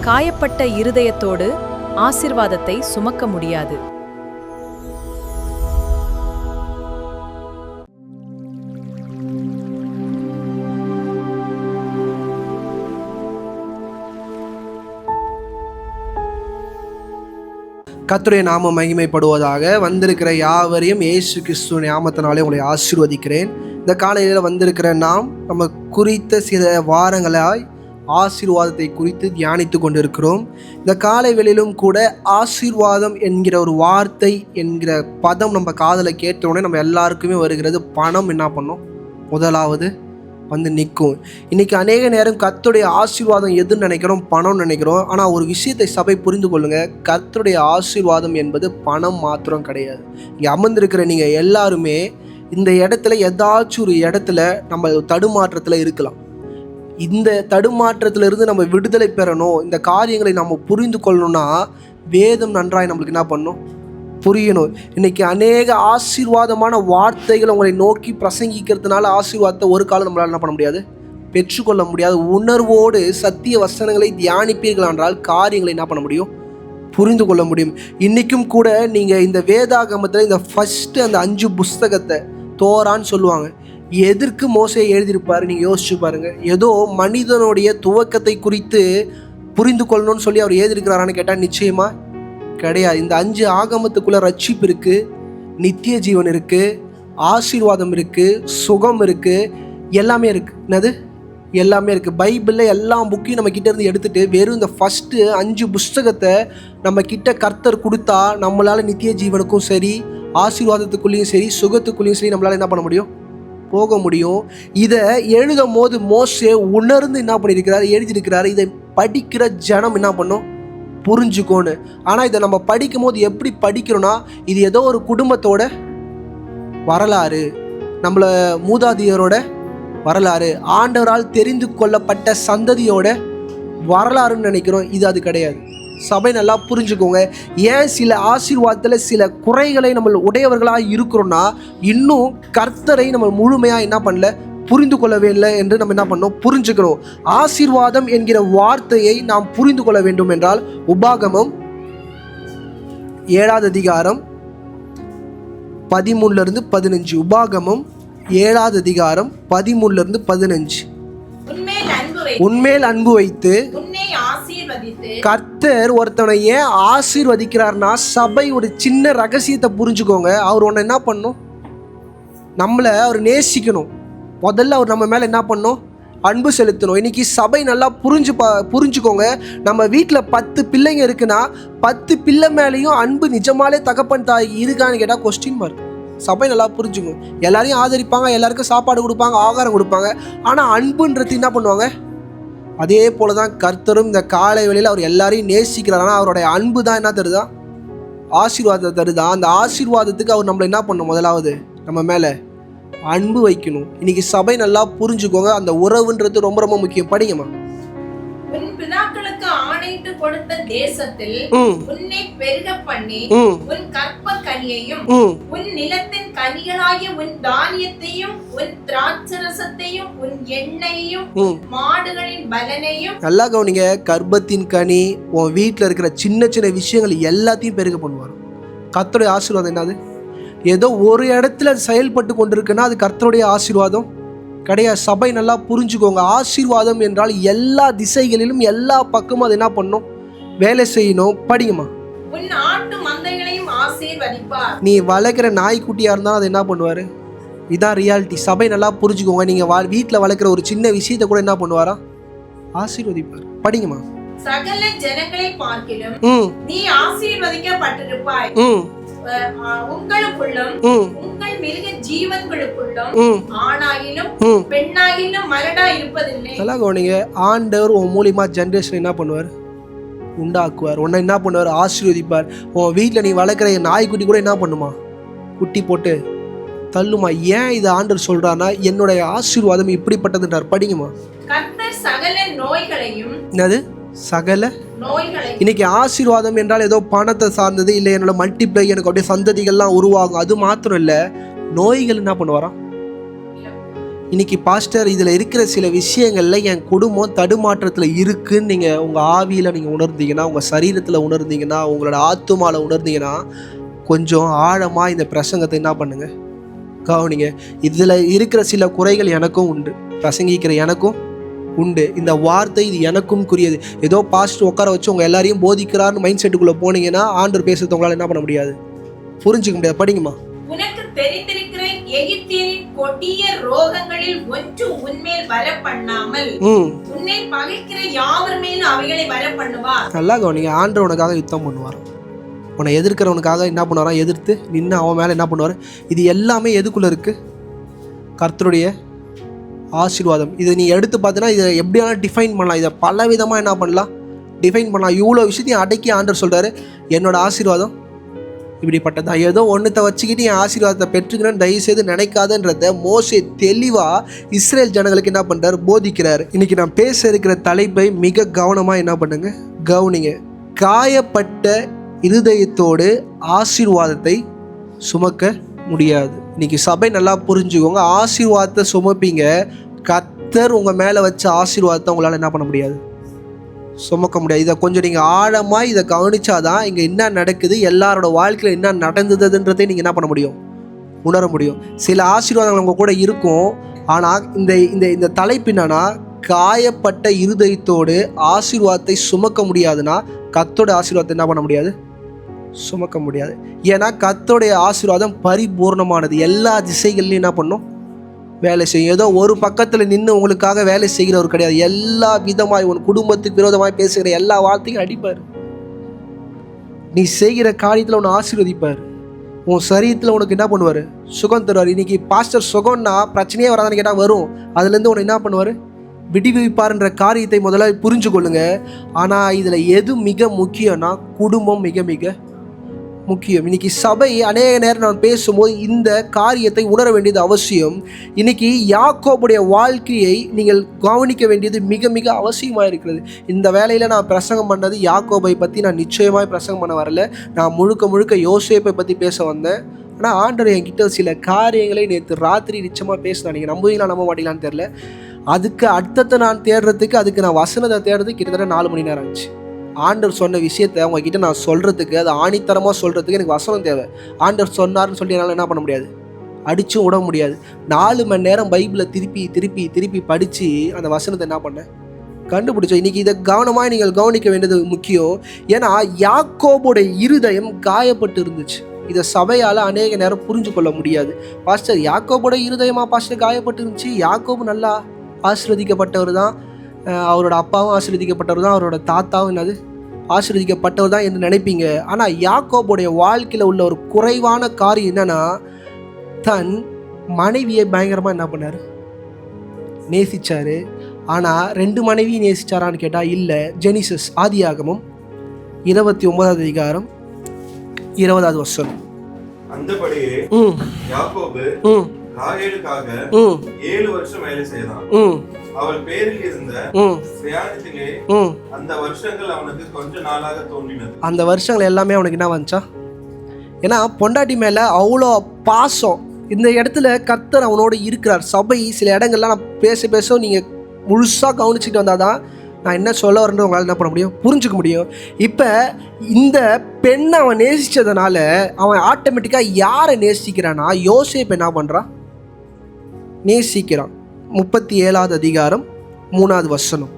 காயப்பட்ட இருதயத்தோடு ஆசீர்வாதத்தை சுமக்க முடியாது. கர்த்தருடைய நாமம் மகிமைப்படுவதாக. வந்திருக்கிற யாவரையும் இயேசு கிறிஸ்துவ நாமத்தினாலே உங்களை ஆசீர்வதிக்கிறேன். இந்த காலையில் வந்திருக்கிற நம்ம குறித்த சில வாரங்களாய் ஆசீர்வாதத்தை குறித்து தியானித்து கொண்டிருக்கிறோம். இந்த காலை வேளையிலும் கூட ஆசீர்வாதம் என்கிற ஒரு வார்த்தை என்கிற பதம் நம்ம காதில் கேட்டவுடனே நம்ம எல்லாருக்குமே வருகிறது. பணம் என்ன பண்ணும்? முதலாவது வந்து நிற்கும். இன்றைக்கி அநேக நேரம் கர்த்தருடைய ஆசீர்வாதம் எதுன்னு நினைக்கிறோம்? பணம்னு நினைக்கிறோம். ஆனால் ஒரு விஷயத்தை சபை புரிந்து கொள்ளுங்கள். கர்த்தருடைய ஆசீர்வாதம் என்பது பணம் மாத்திரம் கிடையாது. இங்கே அமர்ந்திருக்கிற நீங்கள் எல்லாருமே இந்த இடத்துல ஏதாச்சும் ஒரு இடத்துல நம்ம தடுமாற்றத்தில் இருக்கலாம். இந்த தடுமாற்றத்திலிருந்து நம்ம விடுதலை பெறணும், இந்த காரியங்களை நம்ம புரிந்து கொள்ளணும்னா வேதம் நன்றாய் நம்மளுக்கு என்ன பண்ணணும்? புரியணும். இன்றைக்கி அநேக ஆசீர்வாதமான வார்த்தைகள் உங்களை நோக்கி பிரசங்கிக்கிறதுனால ஆசீர்வாதத்தை ஒரு காலம் நம்மளால் என்ன பண்ண முடியாது? பெற்றுக்கொள்ள முடியாது. உணர்வோடு சத்திய வசனங்களை தியானிப்பீர்கள் என்றால் காரியங்களை என்ன பண்ண முடியும்? புரிந்து கொள்ள முடியும். இன்றைக்கும் கூட நீங்கள் இந்த வேதாகமத்தில் இந்த ஃபஸ்ட்டு அந்த 5 புஸ்தகத்தை தோரான்னு சொல்லுவாங்க. எதற்கு மோசே எழுதியிருப்பார்? நீங்கள் யோசிச்சு பாருங்கள். ஏதோ மனிதனுடைய துவக்கத்தை குறித்து புரிந்து கொள்ளணும்னு சொல்லி அவர் எழுதியிருக்கிறாரான்னு கேட்டால் நிச்சயமாக கிடையாது. இந்த 5 ஆகமத்துக்குள்ளே ரட்சிப்பு இருக்குது, நித்திய ஜீவன் இருக்குது, ஆசீர்வாதம் இருக்குது, சுகம் இருக்குது, எல்லாமே இருக்குது. என்னது? எல்லாமே இருக்குது. பைபிளில் எல்லா புக்கையும் நம்ம கிட்ட இருந்து எடுத்துகிட்டு வெறும் இந்த ஃபஸ்ட்டு 5 புஸ்தகத்தை நம்ம கிட்ட கர்த்தர் கொடுத்தா நம்மளால் நித்திய ஜீவனுக்கும் சரி, ஆசீர்வாதத்துக்குள்ளேயும் சரி, சுகத்துக்குள்ளேயும் சரி நம்மளால் என்ன பண்ண முடியும்? போக முடியும். இதை எழுதும் போது மோசே உணர்ந்து என்ன பண்ணியிருக்கிறார்? எழுதியிருக்கிறாரு. இதை படிக்கிற ஜனம் என்ன பண்ணும்? புரிஞ்சுக்கோன்னு. ஆனால் இதை நம்ம படிக்கும் போது எப்படி படிக்கிறோன்னா, இது ஏதோ ஒரு குடும்பத்தோட வரலாறு, நம்மளை மூதாதையரோட வரலாறு, ஆண்டவரால் தெரிந்து கொள்ளப்பட்ட சந்ததியோட வரலாறுன்னு நினைக்கிறோம். இது அது கிடையாது. சபை நல்லா புரிஞ்சுக்கோங்க. ஏன் சில ஆசீர்வாதத்தில் சில குறைகளை நம்ம உடையவர்களாக இருக்கிறோன்னா, இன்னும் கர்த்தரை நம்ம முழுமையாக என்ன பண்ணல? புரிந்து கொள்ளவே இல்லை என்று நம்ம என்ன பண்ணோம்? புரிஞ்சுக்கிறோம். ஆசீர்வாதம் என்கிற வார்த்தையை நாம் புரிந்து கொள்ள வேண்டும் என்றால் உபாகமம் 7வது அதிகாரம் 13-15. உபாகமம் 7வது அதிகாரம் 13-15. உன்மேல் அன்பு வைத்து கர்த்தர் ஒருத்தனை ஏன் ஆசீர்வதிக்கிறார்னா, சபை ஒரு சின்ன ரகசியத்தை புரிஞ்சுக்கோங்க. அவர் உன்னை என்ன பண்ணும்? நம்மளை அவர் நேசிக்கணும். முதல்ல அவர் நம்ம மேலே என்ன பண்ணணும்? அன்பு செலுத்தணும். இன்றைக்கி சபை நல்லா புரிஞ்சுக்கோங்க. நம்ம வீட்டில் 10 பிள்ளைங்க இருக்குன்னா 10 பிள்ளை மேலேயும் அன்பு நிஜமாலே தகப்பன் தாய் இருக்கான்னு கேட்டால் கொஸ்டின் மார்க். சபை நல்லா புரிஞ்சுக்கணும். எல்லாரையும் ஆதரிப்பாங்க, எல்லாருக்கும் சாப்பாடு கொடுப்பாங்க, ஆகாரம் கொடுப்பாங்க. ஆனால் அன்புன்றது என்ன பண்ணுவாங்க? அதே போல தான் கர்த்தரும் இந்த காலை வேளையில் அவர் எல்லாரையும் நேசிக்கிறார். ஆனால் அவருடைய அன்பு தான் என்ன தருதா? ஆசீர்வாதத்தை தருதா. அந்த ஆசீர்வாதத்துக்கு அவர் நம்மளை என்ன பண்ணணும்? முதலாவது நம்ம மேலே அன்பு வைக்கணும். இன்னைக்கு சபை நல்லா புரிஞ்சுக்கோங்க. அந்த உறவுன்றது ரொம்ப ரொம்ப முக்கியம். படிங்கம்மா. உன் பிதாக்களுக்கு ஆணையிட்டு கொடுத்த தேசத்தில் உன்னை பெருக பண்ணி உன் கற்ப கனியையும் உன் நிலத்தின் கனிகளாகிய உன் தானியத்தையும் உன் திராட்சரசத்தையும் உன் எண்ணெயையும் மாடுகளின் பலனையும். நல்லா கவனிங்க. கர்ப்பத்தின் கனி, உன் வீட்டில் இருக்கிற சின்ன சின்ன விஷயங்கள் எல்லாத்தையும் பெருக பண்ணுவார். கர்த்தருடைய ஆசீர்வாதம் என்னது? ஏதோ ஒரு இடத்துல செயல்பட்டு கொண்டிருக்குன்னா அது கர்த்தருடைய ஆசீர்வாதம் கிடையாது. சபை நல்லா புரிஞ்சுக்கோங்க. ஆசீர்வாதம் என்றால் எல்லா திசைகளிலும் எல்லா பக்கமும் அது என்ன பண்ணும்? வேலை செய்யணும். படிங்கம்மா. உன் ஆட்டு மந்தைகளையும் ஆசீர்வதிப்பார். நீ வளர்க்குற நாய்க்குட்டியாக இருந்தாலும் அது என்ன பண்ணுவார்? இதான் ரியாலிட்டி. சபை நல்லா புரிஞ்சுக்கோங்க. நீங்கள் வீட்டில் வளர்க்குற ஒரு சின்ன விஷயத்தை கூட என்ன பண்ணுவாரா? ஆசீர்வதிப்பார். படிங்கம்மா. சகல ஜனங்களை பார்க்கிலும் நீ ஆசீர்வதிக்கப்பட்டிருப்பாய். உங்களுக்குள்ளும் உங்கள் மிருக ஜீவன்களுக்குள்ளும் ஆணாயிலும் பெண்ணாயிலும் மலடா இருப்பதில்லை. நல்லா கவனிங்க. ஆண்டவர் உன் மூலியமா ஜெனரேஷன் என்ன பண்ணுவார்? உண்டாக்குவார். உன்னை என்ன பண்ணுவார்? ஆசீர்வதிப்பார். உன் வீட்டில் நீ வளர்க்குற நாய்க்குட்டி கூட என்ன பண்ணுமா? குட்டி போட்டு தள்ளுமா. ஏன் இதை ஆண்டவர் சொல்றாருன்னா, என்னுடைய ஆசீர்வாதம் இப்படிப்பட்டதுன்றார். படிங்கம்மா. கர்த்தர் சகல நோய்களையும். என்னது? சகல நோய்களை. இன்னைக்கு ஆசீர்வாதம் என்றால் ஏதோ பணத்தை சார்ந்தது இல்லை, என்னோட மல்டிப்ளை, எனக்கு அப்படியே சந்ததிகள்லாம் உருவாகும், அது மாத்திரம் இல்லை. நோய்கள் என்ன பண்ணுவாராம்? இன்னைக்கு பாஸ்டர் இதில் இருக்கிற சில விஷயங்களில் என் குடும்பம் தடுமாற்றத்தில் இருக்குன்னு நீங்கள் உங்கள் ஆவியில் நீங்கள் உணர்ந்தீங்கன்னா, உங்கள் சரீரத்தில் உணர்ந்தீங்கன்னா, உங்களோட ஆத்துமாவில் உணர்ந்தீங்கன்னா, கொஞ்சம் ஆழமாக இந்த பிரசங்கத்தை என்ன பண்ணுங்கள், கவனிங்க. இதில் இருக்கிற சில குறைகள் எனக்கும் உண்டு, பிரசங்கிக்கிற எனக்கும் உண்டு. இந்த வார்த்தை இது எனக்கும் குறியது. ஏதோ பாஸ்டர் உட்கார வச்சு உங்கள் எல்லாரையும் போதிக்கிறார்னு மைண்ட் செட்டுக்குள்ளே போனீங்கன்னா ஆண்டவர் பேசுறது உங்களால் என்ன பண்ண முடியாது, புரிஞ்சுக்க முடியாது. படிங்கம்மா. உனக்கு தெரிந்திருக்கிற எகிப்தியரின் கொடிய ரோகங்களில் ஒன்று உன்மேல் வர பண்ணாமல் உன்னை பகைக்கிற யாவர் மேலும் அவைகளை வர பண்ணுவார். நல்லா கவனிங்க. ஆண்டவர் உனக்காக யுத்தம் பண்ணுவார். உன்னை எதிர்க்கிறவனுக்காக என்ன பண்ணுவாரா, எதிர்த்து நின்று அவன் மேலே என்ன பண்ணுவார். இது எல்லாமே எதுக்குள்ளே இருக்குது, கர்த்தருடைய ஆசீர்வாதம். இதை நீ எடுத்து பார்த்தீங்கன்னா இதை எப்படியாலும் டிஃபைன் பண்ணலாம். இதை பல விதமாக என்ன பண்ணலாம், டிஃபைன் பண்ணலாம். இவ்வளோ விஷயத்தையும் அடக்கி ஆண்டவர் சொல்கிறாரு, என்னோட ஆசீர்வாதம் இப்படிப்பட்டதான். ஏதோ ஒன்றுத்தை வச்சுக்கிட்டு என் ஆசீர்வாதத்தை பெற்றுக்கிறேன்னு தயவுசெய்து நினைக்காதன்றத மோசே தெளிவாக இஸ்ரேல் ஜனங்களுக்கு என்ன பண்ணுறாரு, போதிக்கிறார். இன்றைக்கி நான் பேச இருக்கிற தலைப்பை மிக கவனமாக என்ன பண்ணுங்க, கவனிங்க. காயப்பட்ட இருதயத்தோடு ஆசீர்வாதத்தை சுமக்க முடியாது. இன்னைக்கு சபை நல்லா புரிஞ்சுக்கோங்க. ஆசீர்வாதத்தை சுமப்பீங்க, கர்த்தர் உங்கள் மேலே வச்ச ஆசீர்வாதத்தை உங்களால் என்ன பண்ண முடியாது, சுமக்க முடியாது. இதை கொஞ்சம் நீங்கள் ஆழமாக இதை கவனிச்சாதான் இங்கே என்ன நடக்குது, எல்லாரோட வாழ்க்கையில் என்ன நடந்ததுன்றதை நீங்கள் என்ன பண்ண முடியும், உணர முடியும். சில ஆசீர்வாதங்கள் உங்கள் கூட இருக்கும். ஆனால் இந்த இந்த இந்த தலைப்பு என்னன்னா, காயப்பட்ட இருதயத்தோடு ஆசீர்வாதத்தை சுமக்க முடியாதுன்னா கர்த்தரோட ஆசீர்வாதத்தை என்ன பண்ண முடியாது, சுமக்க முடியாது. ஏன்னா கர்த்தருடைய ஆசீர்வாதம் பரிபூர்ணமானது. எல்லா திசைகள்லையும் என்ன பண்ணும், வேலை செய்யும். ஏதோ ஒரு பக்கத்தில் நின்று உங்களுக்காக வேலை செய்கிறவர் கிடையாது. எல்லா விதமாய் உன் குடும்பத்துக்கு விரோதமாய் பேசுகிற எல்லா வார்த்தையும் அடிப்பார். நீ செய்கிற காரியத்தில் உன்னை ஆசீர்வதிப்பார். உன் சரீரத்தில் உனக்கு என்ன பண்ணுவார், சுகம் தருவார். இன்னைக்கு பாஸ்டர் சுகம்னா பிரச்சனையே வராதுன்னு கேட்டால் வரும். அதுலேருந்து உன்னை என்ன பண்ணுவார், விடுவிப்பார்ன்ற காரியத்தை முதல்ல புரிஞ்சு கொள்ளுங்க. ஆனால் இதில் எது மிக முக்கியம்னா குடும்பம் மிக மிக முக்கியம். இன்னைக்கு சபை அநேக நேரம் நான் பேசும்போது இந்த காரியத்தை உணர வேண்டியது அவசியம். இன்னைக்கு யாக்கோபுடைய வாழ்க்கையை நீங்கள் கவனிக்க வேண்டியது மிக மிக அவசியமாக இருக்கிறது. இந்த வேலையில் நான் பிரசங்கம் பண்ணது யாக்கோபை பற்றி நான் நிச்சயமாக பிரசங்கம் பண்ண வரல. நான் முழுக்க முழுக்க யோசேப்பை பற்றி பேச வந்தேன். ஆனால் ஆண்டவர் என்கிட்ட சில காரியங்களை நேற்று ராத்திரி நிச்சயமாக பேசினா. நீங்கள் நம்புவீங்களா நம்ப மாட்டீங்களான்னு தெரில. அதுக்கு அர்த்தத்தை நான் தேடுறதுக்கு, அதுக்கு நான் வசனத்தை தேடுறதுக்கு கிட்டத்தட்ட 4 மணி நேரம் ஆச்சு. ஆண்டவர் சொன்ன விஷயத்தை அவங்ககிட்ட நான் சொல்கிறதுக்கு, அது ஆணித்தரமாக சொல்கிறதுக்கு எனக்கு வசனம் தேவை. ஆண்டவர் சொன்னார்னு சொல்லி என்னால் என்ன பண்ண முடியாது, அடிச்சும் விட முடியாது. 4 மணி நேரம் பைபிளை திருப்பி திருப்பி திருப்பி படித்து அந்த வசனத்தை என்ன பண்ணேன், கண்டுபிடிச்சோம். இன்றைக்கி இதை கவனமாக நீங்கள் கவனிக்க வேண்டியது முக்கியம். ஏன்னா யாக்கோபுடைய இருதயம் காயப்பட்டு இருந்துச்சு. இதை சபையால் அநேக நேரம் புரிஞ்சு கொள்ள முடியாது. பாஸ்டர் யாக்கோபுடைய இருதயமா பாஸ்டர் காயப்பட்டு இருந்துச்சு? யாக்கோபு நல்லா ஆசீர்வதிக்கப்பட்டவர் தான், அவரோட அப்பாவும் ஆசீர்வதிக்கப்பட்டவர் தான், அவரோட தாத்தாவும் என்னது ஆசீர்வதிக்கப்பட்டவர் தான் என்று நினைப்பீங்க. ஆனால் யாக்கோபுடைய வாழ்க்கையில் உள்ள ஒரு குறைவான காரியம் என்னன்னா, தன் மனைவியை பயங்கரமாக என்ன பண்ணார், நேசிச்சார். ஆனால் 2 மனைவியை நேசிச்சாரான்னு கேட்டால் இல்லை. ஜெனிசஸ் ஆதியாகமம் 29வது அதிகாரம் 20வது வசனம். அந்தபடியே யாக்கோபு ராகேலுக்காக 7 வருஷம் வேலை செய்தான். அவள் பேரில் இருந்த பிரயாணத்திலே அந்த வருஷங்கள் அவனுக்கு கொஞ்ச நாளாக தோன்றினது. அந்த வருஷங்கள் எல்லாமே அவனுக்கு என்ன வந்துச்சா, ஏன்னா பொண்டாட்டி மேல அவ்வளோ பாசம். இந்த இடத்துல கர்த்தர் அவனோட இருக்கிறார். சபை சில இடங்கள்லாம் நான் பேச நீங்க முழுசா கவனிச்சுட்டு வந்தாதான் நான் என்ன சொல்ல வரேன்னு உங்களால் என்ன பண்ண முடியும், புரிஞ்சுக்க முடியும். இப்போ இந்த பெண்ணை அவன் நேசித்ததுனால அவன் ஆட்டோமேட்டிக்காக யாரை நேசிக்கிறான்னா, யோசேப்பு என்ன பண்ணுறான், நேசிக்கிறான். 37வது அதிகாரம் 3வது வசனம்.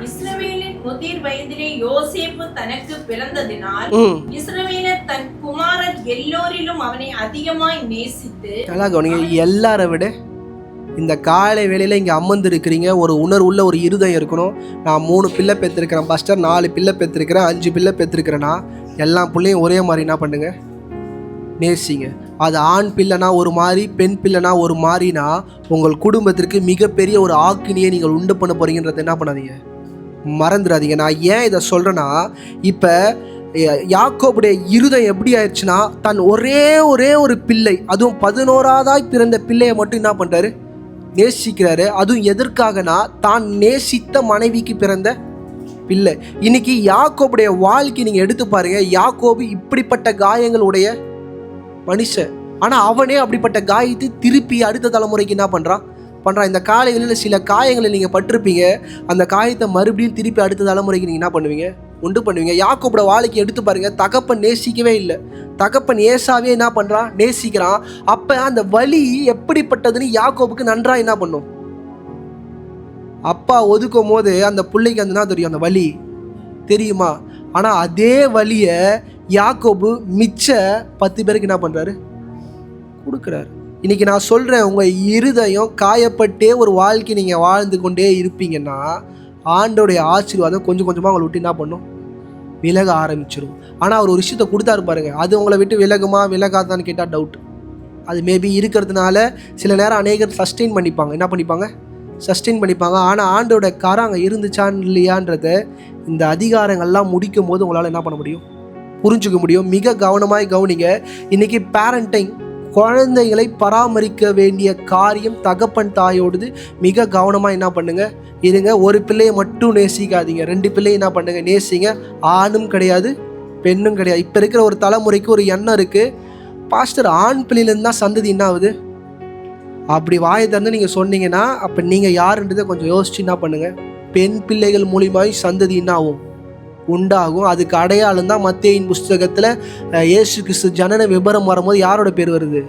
இஸ்ரவேலின் முதிர் வயதிலே யோசேப்பு தனக்கு பிறந்ததினால் இஸ்ரவேலர் தன் குமாரர் எல்லோரிலும் அவனை அதிகமாய் நேசித்து. நல்லா கவனிங்க, எல்லாரை விட இந்த காலை வேளையில் இங்கே அமர்ந்து இருக்கிறீங்க, ஒரு உணர்வுள்ள ஒரு இருதயம் இருக்கணும். நான் 3 பிள்ளை பெற்றிருக்கிறேன் பாஸ்டர், 4 பிள்ளை பெற்றிருக்கிறேன், 5 பிள்ளை பெற்றிருக்கிறேன்னா எல்லா பிள்ளையும் ஒரே மாதிரி என்ன பண்ணுங்க, நேசிங்க. அது ஆண் பிள்ளைனா ஒரு மாதிரி, பெண் பிள்ளைனா ஒரு மாதிரினா உங்கள் குடும்பத்திற்கு மிகப்பெரிய ஒரு ஆக்கினியை நீங்கள் உண்டு பண்ண போறீங்கன்றதை என்ன பண்ணாதீங்க, மறந்துடாதீங்க. நான் ஏன் இதை சொல்கிறேன்னா, இப்போ யாக்கோபுடைய இருதயம் எப்படி ஆயிடுச்சுன்னா, தன் ஒரே ஒரு பிள்ளை, அதுவும் 11ஆவதாய் பிறந்த பிள்ளையை மட்டும் என்ன பண்ணுறாரு, நேசிக்கிறாரு. அதுவும் எதற்காகனா, தான் நேசித்த மனைவிக்கு பிறந்த பிள்ளை. இன்னைக்கு யாக்கோபுடைய வாழ்க்கை நீங்கள் எடுத்து பாருங்க. யாக்கோபு இப்படிப்பட்ட காயங்களுடைய மனுஷன், ஆனால் அவனே அப்படிப்பட்ட காயத்தை திருப்பி அடுத்த தலைமுறைக்கு என்ன பண்ணுறான், பண்ணுறான். இந்த காலைகளில் சில காயங்களை நீங்கள் பட்டிருப்பீங்க. அந்த காயத்தை மறுபடியும் திருப்பி அடுத்த தலைமுறைக்கு நீங்கள் என்ன பண்ணுவீங்க? உண்டு பண்ணுவீங்க. யாக்கோபோட வாழ்க்கையை எடுத்து பாருங்க. தகப்பன் நேசிக்கவே இல்லை. தகப்பன் ஏசாவே என்ன பண்ணுறான்? நேசிக்கிறான். அப்போ அந்த வலி எப்படிப்பட்டதுன்னு யாக்கோபுக்கு நன்றாக என்ன பண்ணும்? அப்பா ஒதுக்கும் போது அந்த பிள்ளைக்கு அந்த என்ன தெரியும்? அந்த வலி தெரியுமா? ஆனால் அதே வலியை யாக்கோபு மிச்ச 10 பேருக்கு என்ன பண்ணுறாரு? கொடுக்குறாரு. இன்னைக்கு நான் சொல்கிறேன், உங்கள் இருதயம் காயப்பட்டே ஒரு வாழ்க்கை நீங்கள் வாழ்ந்து கொண்டே இருப்பீங்கன்னா ஆண்டோடைய ஆசீர்வாதம் கொஞ்சம் கொஞ்சமாக உங்களை விட்டு என்ன பண்ணும்? விலக ஆரம்பிச்சிடும். ஆனால் அவர் ஒரு விஷயத்தை கொடுத்தாரு பாருங்க, அது உங்களை விட்டு விலகுமா விலகாதான்னு கேட்டால் டவுட். அது மேபி இருக்கிறதுனால சில நேரம் அநேகர் சஸ்டெயின் பண்ணிப்பாங்க. என்ன பண்ணிப்பாங்க? சஸ்டெயின் பண்ணிப்பாங்க. ஆனால் ஆண்டோட கரம் அங்கே இருந்துச்சான் இல்லையான்றத இந்த அதிகாரங்கள்லாம் முடிக்கும் போது உங்களால் என்ன பண்ண முடியும்? புரிஞ்சுக்க முடியும். மிக கவனமாய் கவனிங்க. இன்னைக்கு பேரண்டிங், குழந்தைகளை பராமரிக்க வேண்டிய காரியம் தகப்பன் தாயோடுது. மிக கவனமாக என்ன பண்ணுங்க இருங்க. ஒரு பிள்ளையை மட்டும் நேசிக்காதீங்க. 2 பிள்ளையை என்ன பண்ணுங்க? நேசிங்க. ஆணும் கிடையாது பெண்ணும் கிடையாது. இப்போ இருக்கிற ஒரு தலைமுறைக்கு ஒரு எண்ணம் இருக்குது, பாஸ்டர் ஆண் பிள்ளையிலேருந்து தான் சந்ததி என்ன ஆகுது. அப்படி வாயை திறந்து நீங்கள் சொன்னீங்கன்னா அப்போ நீங்கள் யாருன்றதை கொஞ்சம் யோசிச்சு என்ன பண்ணுங்கள். பெண் பிள்ளைகள் மூலியமாக சந்ததி என்ன ஆகும்? உண்டாகும். அதுக்கு அடையாளம் தான் மத்தேயின் புஸ்தகத்தில் இயேசு கிறிஸ்து ஜனன விபரம் வரும்போது யாரோட பேர் வருது?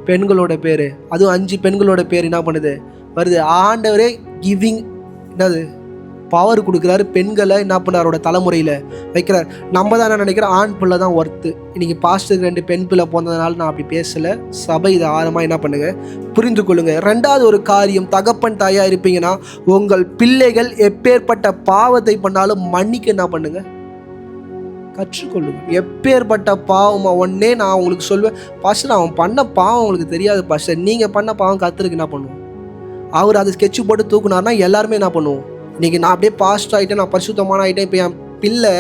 பெண்களோட பேர். அதுவும் 5 பெண்களோட பேர் என்ன பண்ணுது? வருது. ஆண்டவரே கிவிங் என்னது பவர் கொடுக்குறாரு. பெண்களை என்ன பண்ணாரோட தலைமுறையில் வைக்கிறார். நம்ம தான் என்ன நினைக்கிறோம்? ஆண் பிள்ளை தான் ஒர்த்து. இன்னைக்கு பாஸ்டருக்கு 2 பெண் பிள்ளை போனதுனால நான் அப்படி பேசலை. சபை இதை ஆழமாக என்ன பண்ணுங்க, புரிந்து கொள்ளுங்க. 2வது ஒரு காரியம், தகப்பன் தாயா இருப்பீங்கன்னா உங்கள் பிள்ளைகள் எப்பேற்பட்ட பாவத்தை பண்ணாலும் மன்னிக்க என்ன பண்ணுங்க, கற்றுக்கொள்ளுங்க. எப்பேற்பட்ட பாவமா ஒன்னே நான் உங்களுக்கு சொல்வேன், பாஸ்டர் அவன் பண்ண பாவம் உங்களுக்கு தெரியாது பாஸ்டர், நீங்கள் பண்ண பாவம் கத்துருக்கு என்ன பண்ணுவோம்? அவர் அதை ஸ்கெட்சு போட்டு தூக்குனார்னா எல்லாருமே என்ன பண்ணுவோம்? இன்றைக்கி நான் அப்படியே பாஸ்ட் ஆகிட்டேன், நான் பரிசுத்தமான ஆகிட்டேன். இப்போ என் பிள்ளை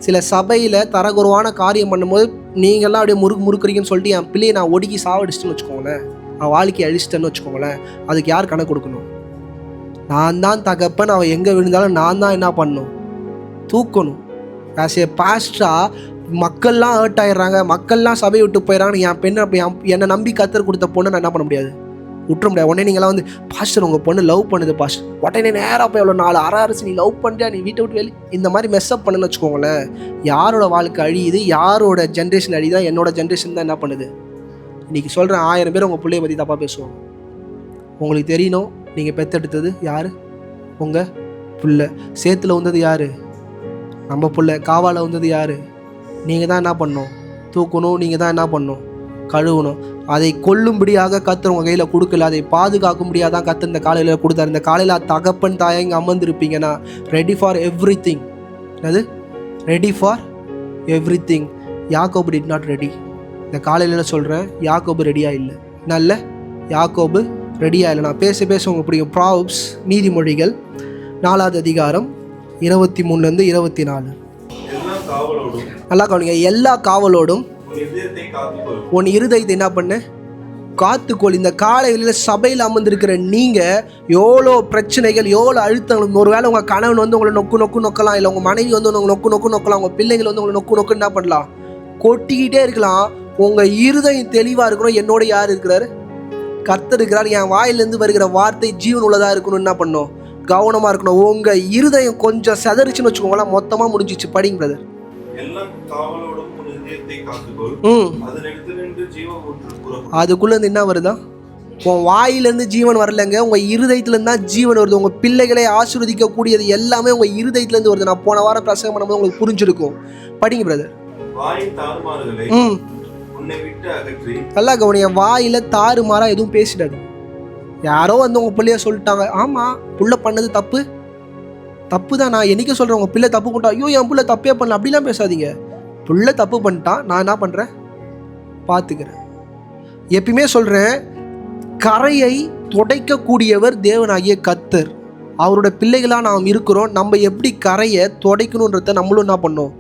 சில சபையில் தரகுறவான காரியம் பண்ணும்போது நீங்கள்லாம் அப்படியே முறுக்குறீங்கன்னு சொல்லிட்டு என் பிள்ளையை நான் ஒடுக்கி சாவடிச்சிட்டேன்னு வச்சுக்கோங்களேன், நான் வாழ்க்கையை அழிச்சிட்டேன்னு வச்சுக்கோங்களேன், அதுக்கு யார் கணக்கு கொடுக்கணும்? நான் தான் தகப்பன். அவன் எங்கே விழுந்தாலும் நான் தான் என்ன பண்ணணும்? தூக்கணும். ஆஸ் ஏ பாஸ்டரா மக்கள்லாம் ஹர்ட் ஆகிடுறாங்க, மக்கள்லாம் சபையை விட்டு போயிடறாங்க. என் பெண்ணை அப்படி என்னை நம்பி கத்தர் கொடுத்த பொண்ணை நான் என்ன பண்ண முடியாது? விட்டுற முடியாது. உடனே நீங்களாம் வந்து பாஸ்டர் உங்கள் பொண்ணு லவ் பண்ணுது பாஸ்டர், உடனே நேராக போய் எவ்வளோ 4 அரசு நீ லவ் பண்ணுறியா, நீ வீட்டை விட்டு வெளியே, இந்த மாதிரி மெஸ்அப் பண்ணுன்னு வச்சுக்கோங்களேன். யாரோட வாழ்க்கை அழியுது? யாரோட ஜென்ரேஷன் அழியுதா? என்னோட ஜென்ரேஷன் தான் என்ன பண்ணுது. இன்றைக்கி சொல்கிறேன், 1000 பேர் உங்கள் பிள்ளைய பற்றி தப்பாக பேசுவாங்க. உங்களுக்கு தெரியணும், நீங்கள் பெற்றெடுத்தது யார்? உங்கள் பிள்ளை. சேத்துல வந்தது யார்? நம்ம பிள்ளை. காவால் வந்தது யார்? நீங்கள் தான் என்ன பண்ணணும்? தூக்கணும். நீங்கள் தான் என்ன பண்ணணும்? கழுவணும். அதை கொல்லும்படியாக கத்தர் உங்கள் கையில் கொடுக்கல, அதை பாதுகாக்கும்படியாக தான் கத்தர் இந்த காலையில் கொடுத்தாரு. இந்த காலையில் தகப்பன் தாயை இங்கே அமர்ந்திருப்பீங்கன்னா ரெடி ஃபார் எவ்ரி திங். அது ரெடி ஃபார் எவ்ரி திங். யாக்கோபு டிட் நாட் ரெடி. இந்த காலையில் சொல்கிறேன், யாக்கோபு ரெடியாக இல்லை. நல்ல யாக்கோபு ரெடியாக இல்லை. நான் பேச உங்களுக்கு பிடிக்கும். ப்ராவர்ப்ஸ், நீதிமொழிகள் 4வது அதிகாரம் 23 24. நல்லா கவனிங்க. எல்லா காவலோடும் உன் இருதயத்தை என்ன பண்ண? காத்துக்கொள். இந்த காலையில் சபையில் அமர்ந்திருக்கிற நீங்கள் எவ்வளோ பிரச்சனைகள், எவ்வளோ அழுத்தங்கள், ஒருவேளை உங்கள் கணவன் வந்து உங்களை நொக்கலாம், இல்லை உங்கள் மனைவி வந்து உங்களை நொக்கலாம், உங்கள் பிள்ளைகள் வந்து உங்களை நொக்கு என்ன பண்ணலாம்? கொட்டிக்கிட்டே இருக்கலாம். உங்கள் இருதயம் தெளிவாக இருக்கணும். என்னோட யார் இருக்கிறாரு? கர்த்தர் இருக்கிறார். என் வாயிலிருந்து வருகிற வார்த்தை ஜீவன் உள்ளதாக இருக்கணும். என்ன பண்ணணும்? கவனமாக இருக்கணும். உங்கள் இருதயம் கொஞ்சம் செதறிச்சுன்னு வச்சுக்கோங்களேன், மொத்தமாக முடிஞ்சிச்சு. படிங்க பிரதர். அதுக்குள்ள இருந்து என்ன வருதா? உன் வாயிலிருந்து ஜீவன் வரலங்க, உங்க இருதயத்திலிருந்து தான் ஜீவன் வருது. உங்க பிள்ளைகளை ஆசீர்வதிக்க கூடியது எல்லாமே உங்க இருதயத்திலிருந்து வருது. நான் போன வாரம் பிரசங்கம் பண்ணும்போது உங்களுக்கு புரிஞ்சிருக்கும். படிங்க பிரதர். நல்லா கவனிங்க. வாயில தாறுமாறா எதுவும் பேசிடாது. யாரோ வந்து உங்க பிள்ளைய சொல்லிட்டாங்க, ஆமா புள்ள பண்ணது தப்பு தான். நான் என்னைக்கு சொல்றேன், உங்க பிள்ளை தப்பு பண்ணிட்டா, ஐயோ என் பிள்ளை தப்பே பண்ணல, அப்படிலாம் பேசாதீங்க. பிள்ளை தப்பு பண்ணிட்டான், நான் என்ன பண்ணுறேன்? பார்த்துக்கிறேன். எப்பயுமே சொல்கிறேன், கரையை துடைக்கக்கூடியவர் தேவனாகிய கர்த்தர். அவரோட பிள்ளைகளாக நாம் இருக்கிறோம். நம்ம எப்படி கரையை துடைக்கணுன்றத நம்மளும் என்ன பண்ணோம்?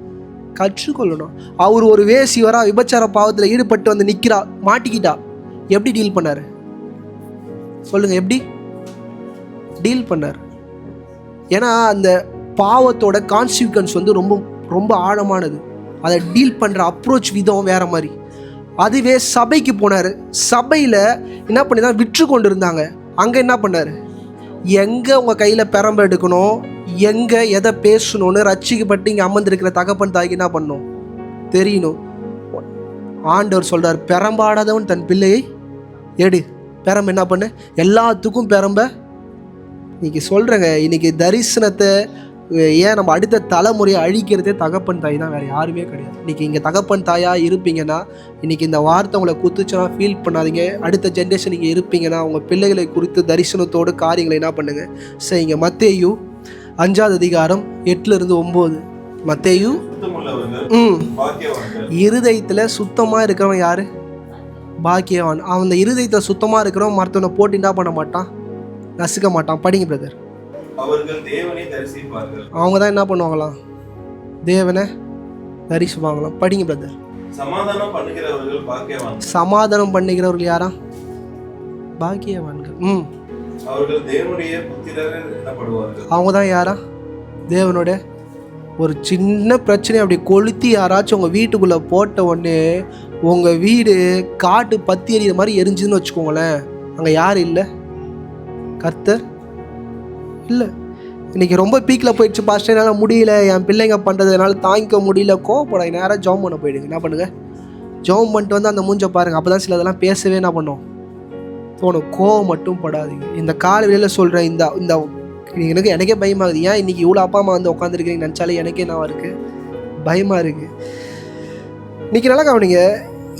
கற்றுக்கொள்ளணும். அவர் ஒரு வேசிவரா விபச்சார பாவத்தில் ஈடுபட்டு வந்து நிற்கிறா, மாட்டிக்கிட்டா, எப்படி டீல் பண்ணார் சொல்லுங்கள்? எப்படி டீல் பண்ணார்? ஏன்னா அந்த பாவத்தோட கான்சிக்வன்ஸ் வந்து ரொம்ப ரொம்ப ஆழமானது. அதை டீல் பண்ணுற அப்ரோச் விதம் வேறு மாதிரி. அதுவே சபைக்கு போனார். சபையில் என்ன பண்ணி தான் விற்று கொண்டு இருந்தாங்க. அங்கே என்ன பண்ணார்? எங்கே உங்கள் கையில் பெரம்பு எடுக்கணும், எங்கே எதை பேசணும்னு ரட்சிக்கப்பட்டு இங்கே அமர்ந்திருக்கிற தகப்பன் தாய்க்கு என்ன பண்ணணும் தெரியணும். ஆண்டவர் சொல்கிறார், பெரம்பாடாதவன் தன் பிள்ளையை எடு. பெரம்பு என்ன பண்ணு? எல்லாத்துக்கும் பெரம்ப. இன்னைக்கு சொல்கிறேங்க, இன்னைக்கு தரிசனத்தை ஏன் நம்ம அடுத்த தலைமுறையை அழிக்கிறதே தகப்பன் தாய் தான், வேறு யாருமே கிடையாது. இன்றைக்கி இங்கே தகப்பன் தாயாக இருப்பீங்கன்னா, இன்றைக்கி இந்த வார்த்தை உங்களை குத்துச்சுன்னா ஃபீல் பண்ணாதீங்க. அடுத்த ஜென்ரேஷன் நீங்கள் இருப்பீங்கன்னா உங்கள் பிள்ளைகளை குறித்து தரிசனத்தோடு காரியங்களை என்ன பண்ணுங்கள் செய்யுங்க. மத்தேயு 5ஆம் அதிகாரம் 8-9. மத்தேயு இருதயத்தில் சுத்தமாக இருக்கிறவன் யார்? பாக்கியவான். அவன் இந்த இருதயத்தில் சுத்தமாக இருக்கிறவன் மற்றவனை போட்டு என்ன பண்ண மாட்டான், நசுக்க மாட்டான். படிங்க பிரதர். அவர்கள் தேவனை தரிசிப்பார்கள். அவங்க தான் என்ன பண்ணுவாங்களாம்? தேவனை தரிசிப்பாங்களாம். படிங்க பிரதர். சமாதானம் பண்ணுகிறவர்கள் பாக்கியவான்கள். சமாதானம் பண்ணுகிறவர்கள் யாரா? பாக்கியவான்கள். அவர்கள் தேவனுடைய புத்திரர்கள் எனப்படுவார்கள். அவங்க தான் யாரா? தேவனுடைய. ஒரு சின்ன பிரச்சனை அப்படி கொளுத்தி யாராச்சும் உங்கள் வீட்டுக்குள்ளே போட்ட உடனே உங்கள் வீடு காட்டு பத்தி எறிகிற மாதிரி எரிஞ்சுன்னு வச்சுக்கோங்களேன். அங்கே யார் இல்லை? கர்த்தர் இல்லை. இன்றைக்கி ரொம்ப பீக்கில் போயிடுச்சு பாஸ்டர், என்னால் முடியல, என் பிள்ளைங்க பண்ணுறது என்னால் தாங்கிக்க முடியல, கோவப்படாது. நேராக ஜாம் பண்ண போயிடுங்க. என்ன பண்ணுங்கள்? ஜாம் பண்ணிட்டு வந்து அந்த மூஞ்சை பாருங்கள். அப்போ தான் சிலதெல்லாம் பேசவே என்ன பண்ணோம் தோணும். கோவம் மட்டும் படாதீங்க. இந்த கால வெளியில் சொல்கிறேன், இந்த எனக்கே பயமாகுது. ஏன் இன்றைக்கி இவ்வளோ அப்பா அம்மா வந்து உட்காந்துருக்கீங்க நினச்சாலே எனக்கே என்ன இருக்குது, பயமாக இருக்குது. இன்றைக்கி நல்லா கவனிங்க,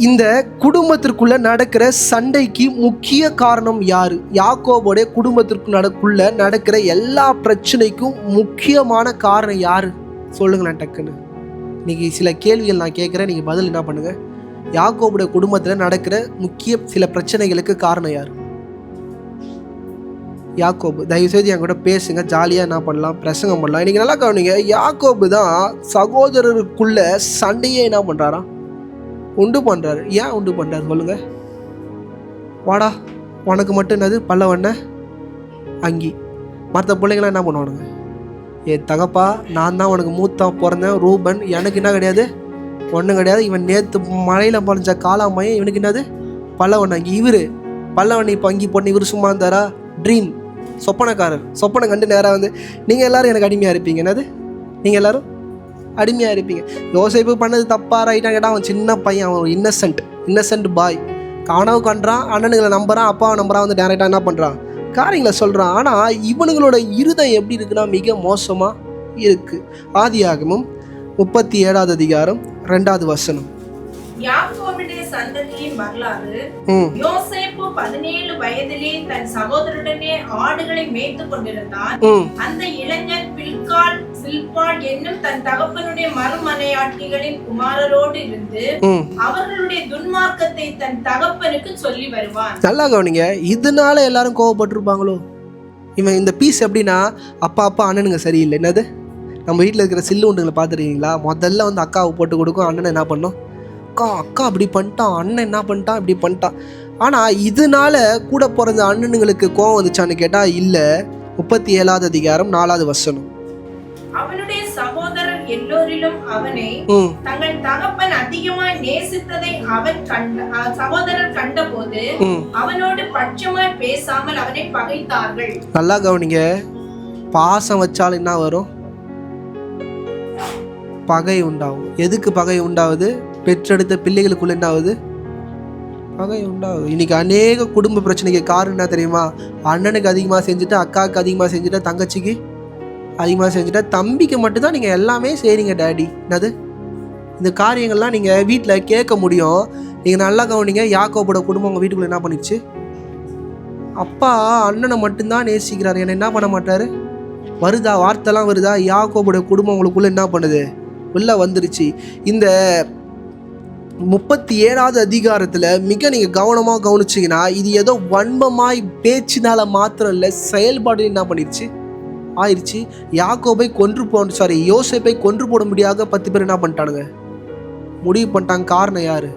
இந்த குடும்பத்திற்குள்ளே நடக்கிற சண்டைக்கு முக்கிய காரணம் யார்? யாக்கோபோடைய குடும்பத்திற்குள்ள நடக்கிற எல்லா பிரச்சனைக்கும் முக்கியமான காரணம் யார்? சொல்லுங்களேன் டக்குன்னு. இன்றைக்கி சில கேள்விகள் நான் கேட்குறேன், நீங்கள் பதில் என்ன பண்ணுங்கள். யாக்கோபுடைய குடும்பத்தில் நடக்கிற முக்கிய சில பிரச்சனைகளுக்கு காரணம் யார்? யாக்கோபு. தயவுசெய்து என் கூட பேசுங்க, ஜாலியாக என்ன பண்ணலாம், பிரசங்கம் பண்ணலாம். இன்றைக்கி நல்லா கவனிங்க, யாக்கோபு தான் சகோதரருக்குள்ள சண்டையே என்ன பண்ணுறாராம், உண்டு பண்ணுறாரு. ஏன் உண்டு பண்ணுறாரு சொல்லுங்க? வாடா உனக்கு மட்டும் என்னது பல்லவண்ண அங்கி, மற்ற பிள்ளைங்களாம் என்ன பண்ணுவானுங்க, தகப்பா நான் தான் உனக்கு மூத்தா பிறந்தேன் ரூபன், எனக்கு என்ன கிடையாது, ஒன்றும் கிடையாது. இவன் நேற்று மழையில் பறிஞ்ச காலாமையே, இவனுக்கு என்னது பல்லவன் அங்கி. இவர் பல்லவன் இப்போ அங்கி போட்டு இவர் சும்மா இருந்தாரா? ட்ரீம், சொப்பனக்காரர். சொப்பனை கண்டு நேராக வந்து நீங்கள் எல்லோரும் எனக்கு அடிமையாக இருப்பீங்க. என்னது? நீங்கள் எல்லோரும் அடிமையாக இருப்பீங்க. யோசேப்பு பண்ணது தப்பா ரைட்டாக கேட்டால் அவன் சின்ன பையன், அவன் ஒரு இன்னசென்ட் பாய். கனவு கண்டுறான், அண்ணனுங்களை நம்புறான், அப்பாவை நம்புறான், வந்து டேரெக்டாக என்ன பண்ணுறான், காரியங்களை சொல்கிறான். ஆனால் இவனுங்களோட இருதயம் எப்படி இருக்குன்னா மிக மோசமாக இருக்குது. ஆதியாகமம் 37ஆம் அதிகாரம் 2வது வசனம். யாக்கோபுடைய சந்ததியின் வரலாறு. யோசேப்பு 17 வயதிலே தன் சகோதரனுடனே ஆடுகளை மேய்த்துக் கொண்டிருந்தான். அந்த இளைஞன் சில்பாள் என்னும் தன் தகப்பனுடைய மறுமனையாட்டிகளின் குமாரரோடு இருந்து அவர்களுடைய துன்மார்க்கத்தை தன் தகப்பனுக்கு சொல்லி வருவான். நல்லா கவனிங்க, இதனால எல்லாரும் கோவப்பட்டிருப்பாங்களோ? இவன் இந்த பீஸ் எப்படின்னா, அப்பா அண்ணனுங்க சரியில்லை. என்னது, நம்ம வீட்டில் இருக்கிற சில்லு உண்டுங்களை பார்த்துருக்கீங்களா? முதல்ல வந்து அக்காவை போட்டு கொடுக்கும், அண்ணனை என்ன பண்ணோம், அக்கா அப்படி பண்ணிட்டான், அண்ணன் என்ன பண்ணிட்டான், இப்படி பண்ணிட்டான். ஆனால் இதனால கூட பிறந்த அண்ணனுங்களுக்கு கோவம் வந்துச்சான்னு கேட்டால் இல்லை. 37ஆவது அதிகாரம் 4வது வசனம். அவனுடைய சகோதரர் எல்லோரிலும் அவனை தங்கள் தகப்பன் அதிகமாய் நேசித்ததை சகோதரர் கண்டபோது அவனோடு பட்சமாய் பேசாமல் அவனை பகைத்தார்கள். நல்லா கவனிங்க, பாசம் வச்சாலும் என்ன வரும், பகை உண்டாகும். எதுக்கு பகை உண்டாகுது? பெற்றெடுத்த பிள்ளைகளுக்குள்ள என்ன ஆகுது, பகை உண்டாகுது. இன்னைக்கு அநேக குடும்ப பிரச்சனைக்கு காரணம் என்ன தெரியுமா? அண்ணனுக்கு அதிகமாக செஞ்சுட்டு, அக்காவுக்கு அதிகமாக செஞ்சுட்டு, தங்கச்சிக்கு அதிகமாக செஞ்சுட்டு, தம்பிக்கு மட்டும்தான் நீங்கள் எல்லாமே செய்கிறீங்க டேடி. என்னது, இந்த காரியங்கள்லாம் நீங்கள் வீட்டில் கேட்க முடியும். நீங்கள் நல்லா கவனிங்க, யாக்கோபோட குடும்பம் உங்கள் வீட்டுக்குள்ளே என்ன பண்ணிடுச்சு? அப்பா அண்ணனை மட்டும்தான் நேசிக்கிறாரு, என்னை என்ன பண்ண மாட்டார்? வருதா வார்த்தைலாம் வருதா? யாக்கோபோட குடும்பம் உங்களுக்குள்ளே என்ன பண்ணுது, உள்ளே வந்துருச்சு. இந்த 37ஆவது அதிகாரத்தில் மிக நீங்கள் கவனமாக கவனிச்சிங்கன்னா, இது ஏதோ வன்மமாய் பேச்சினால மாத்திரம் இல்லை, செயல்பாடு என்ன பண்ணிடுச்சு ஆயிடுச்சு. யாக்கோபை யோசேப்பை கொன்று போட முடியாத 10 பேர் என்ன பண்ணிட்டானுங்க, முடிவு பண்ணிட்டாங்க. காரணம் யார்?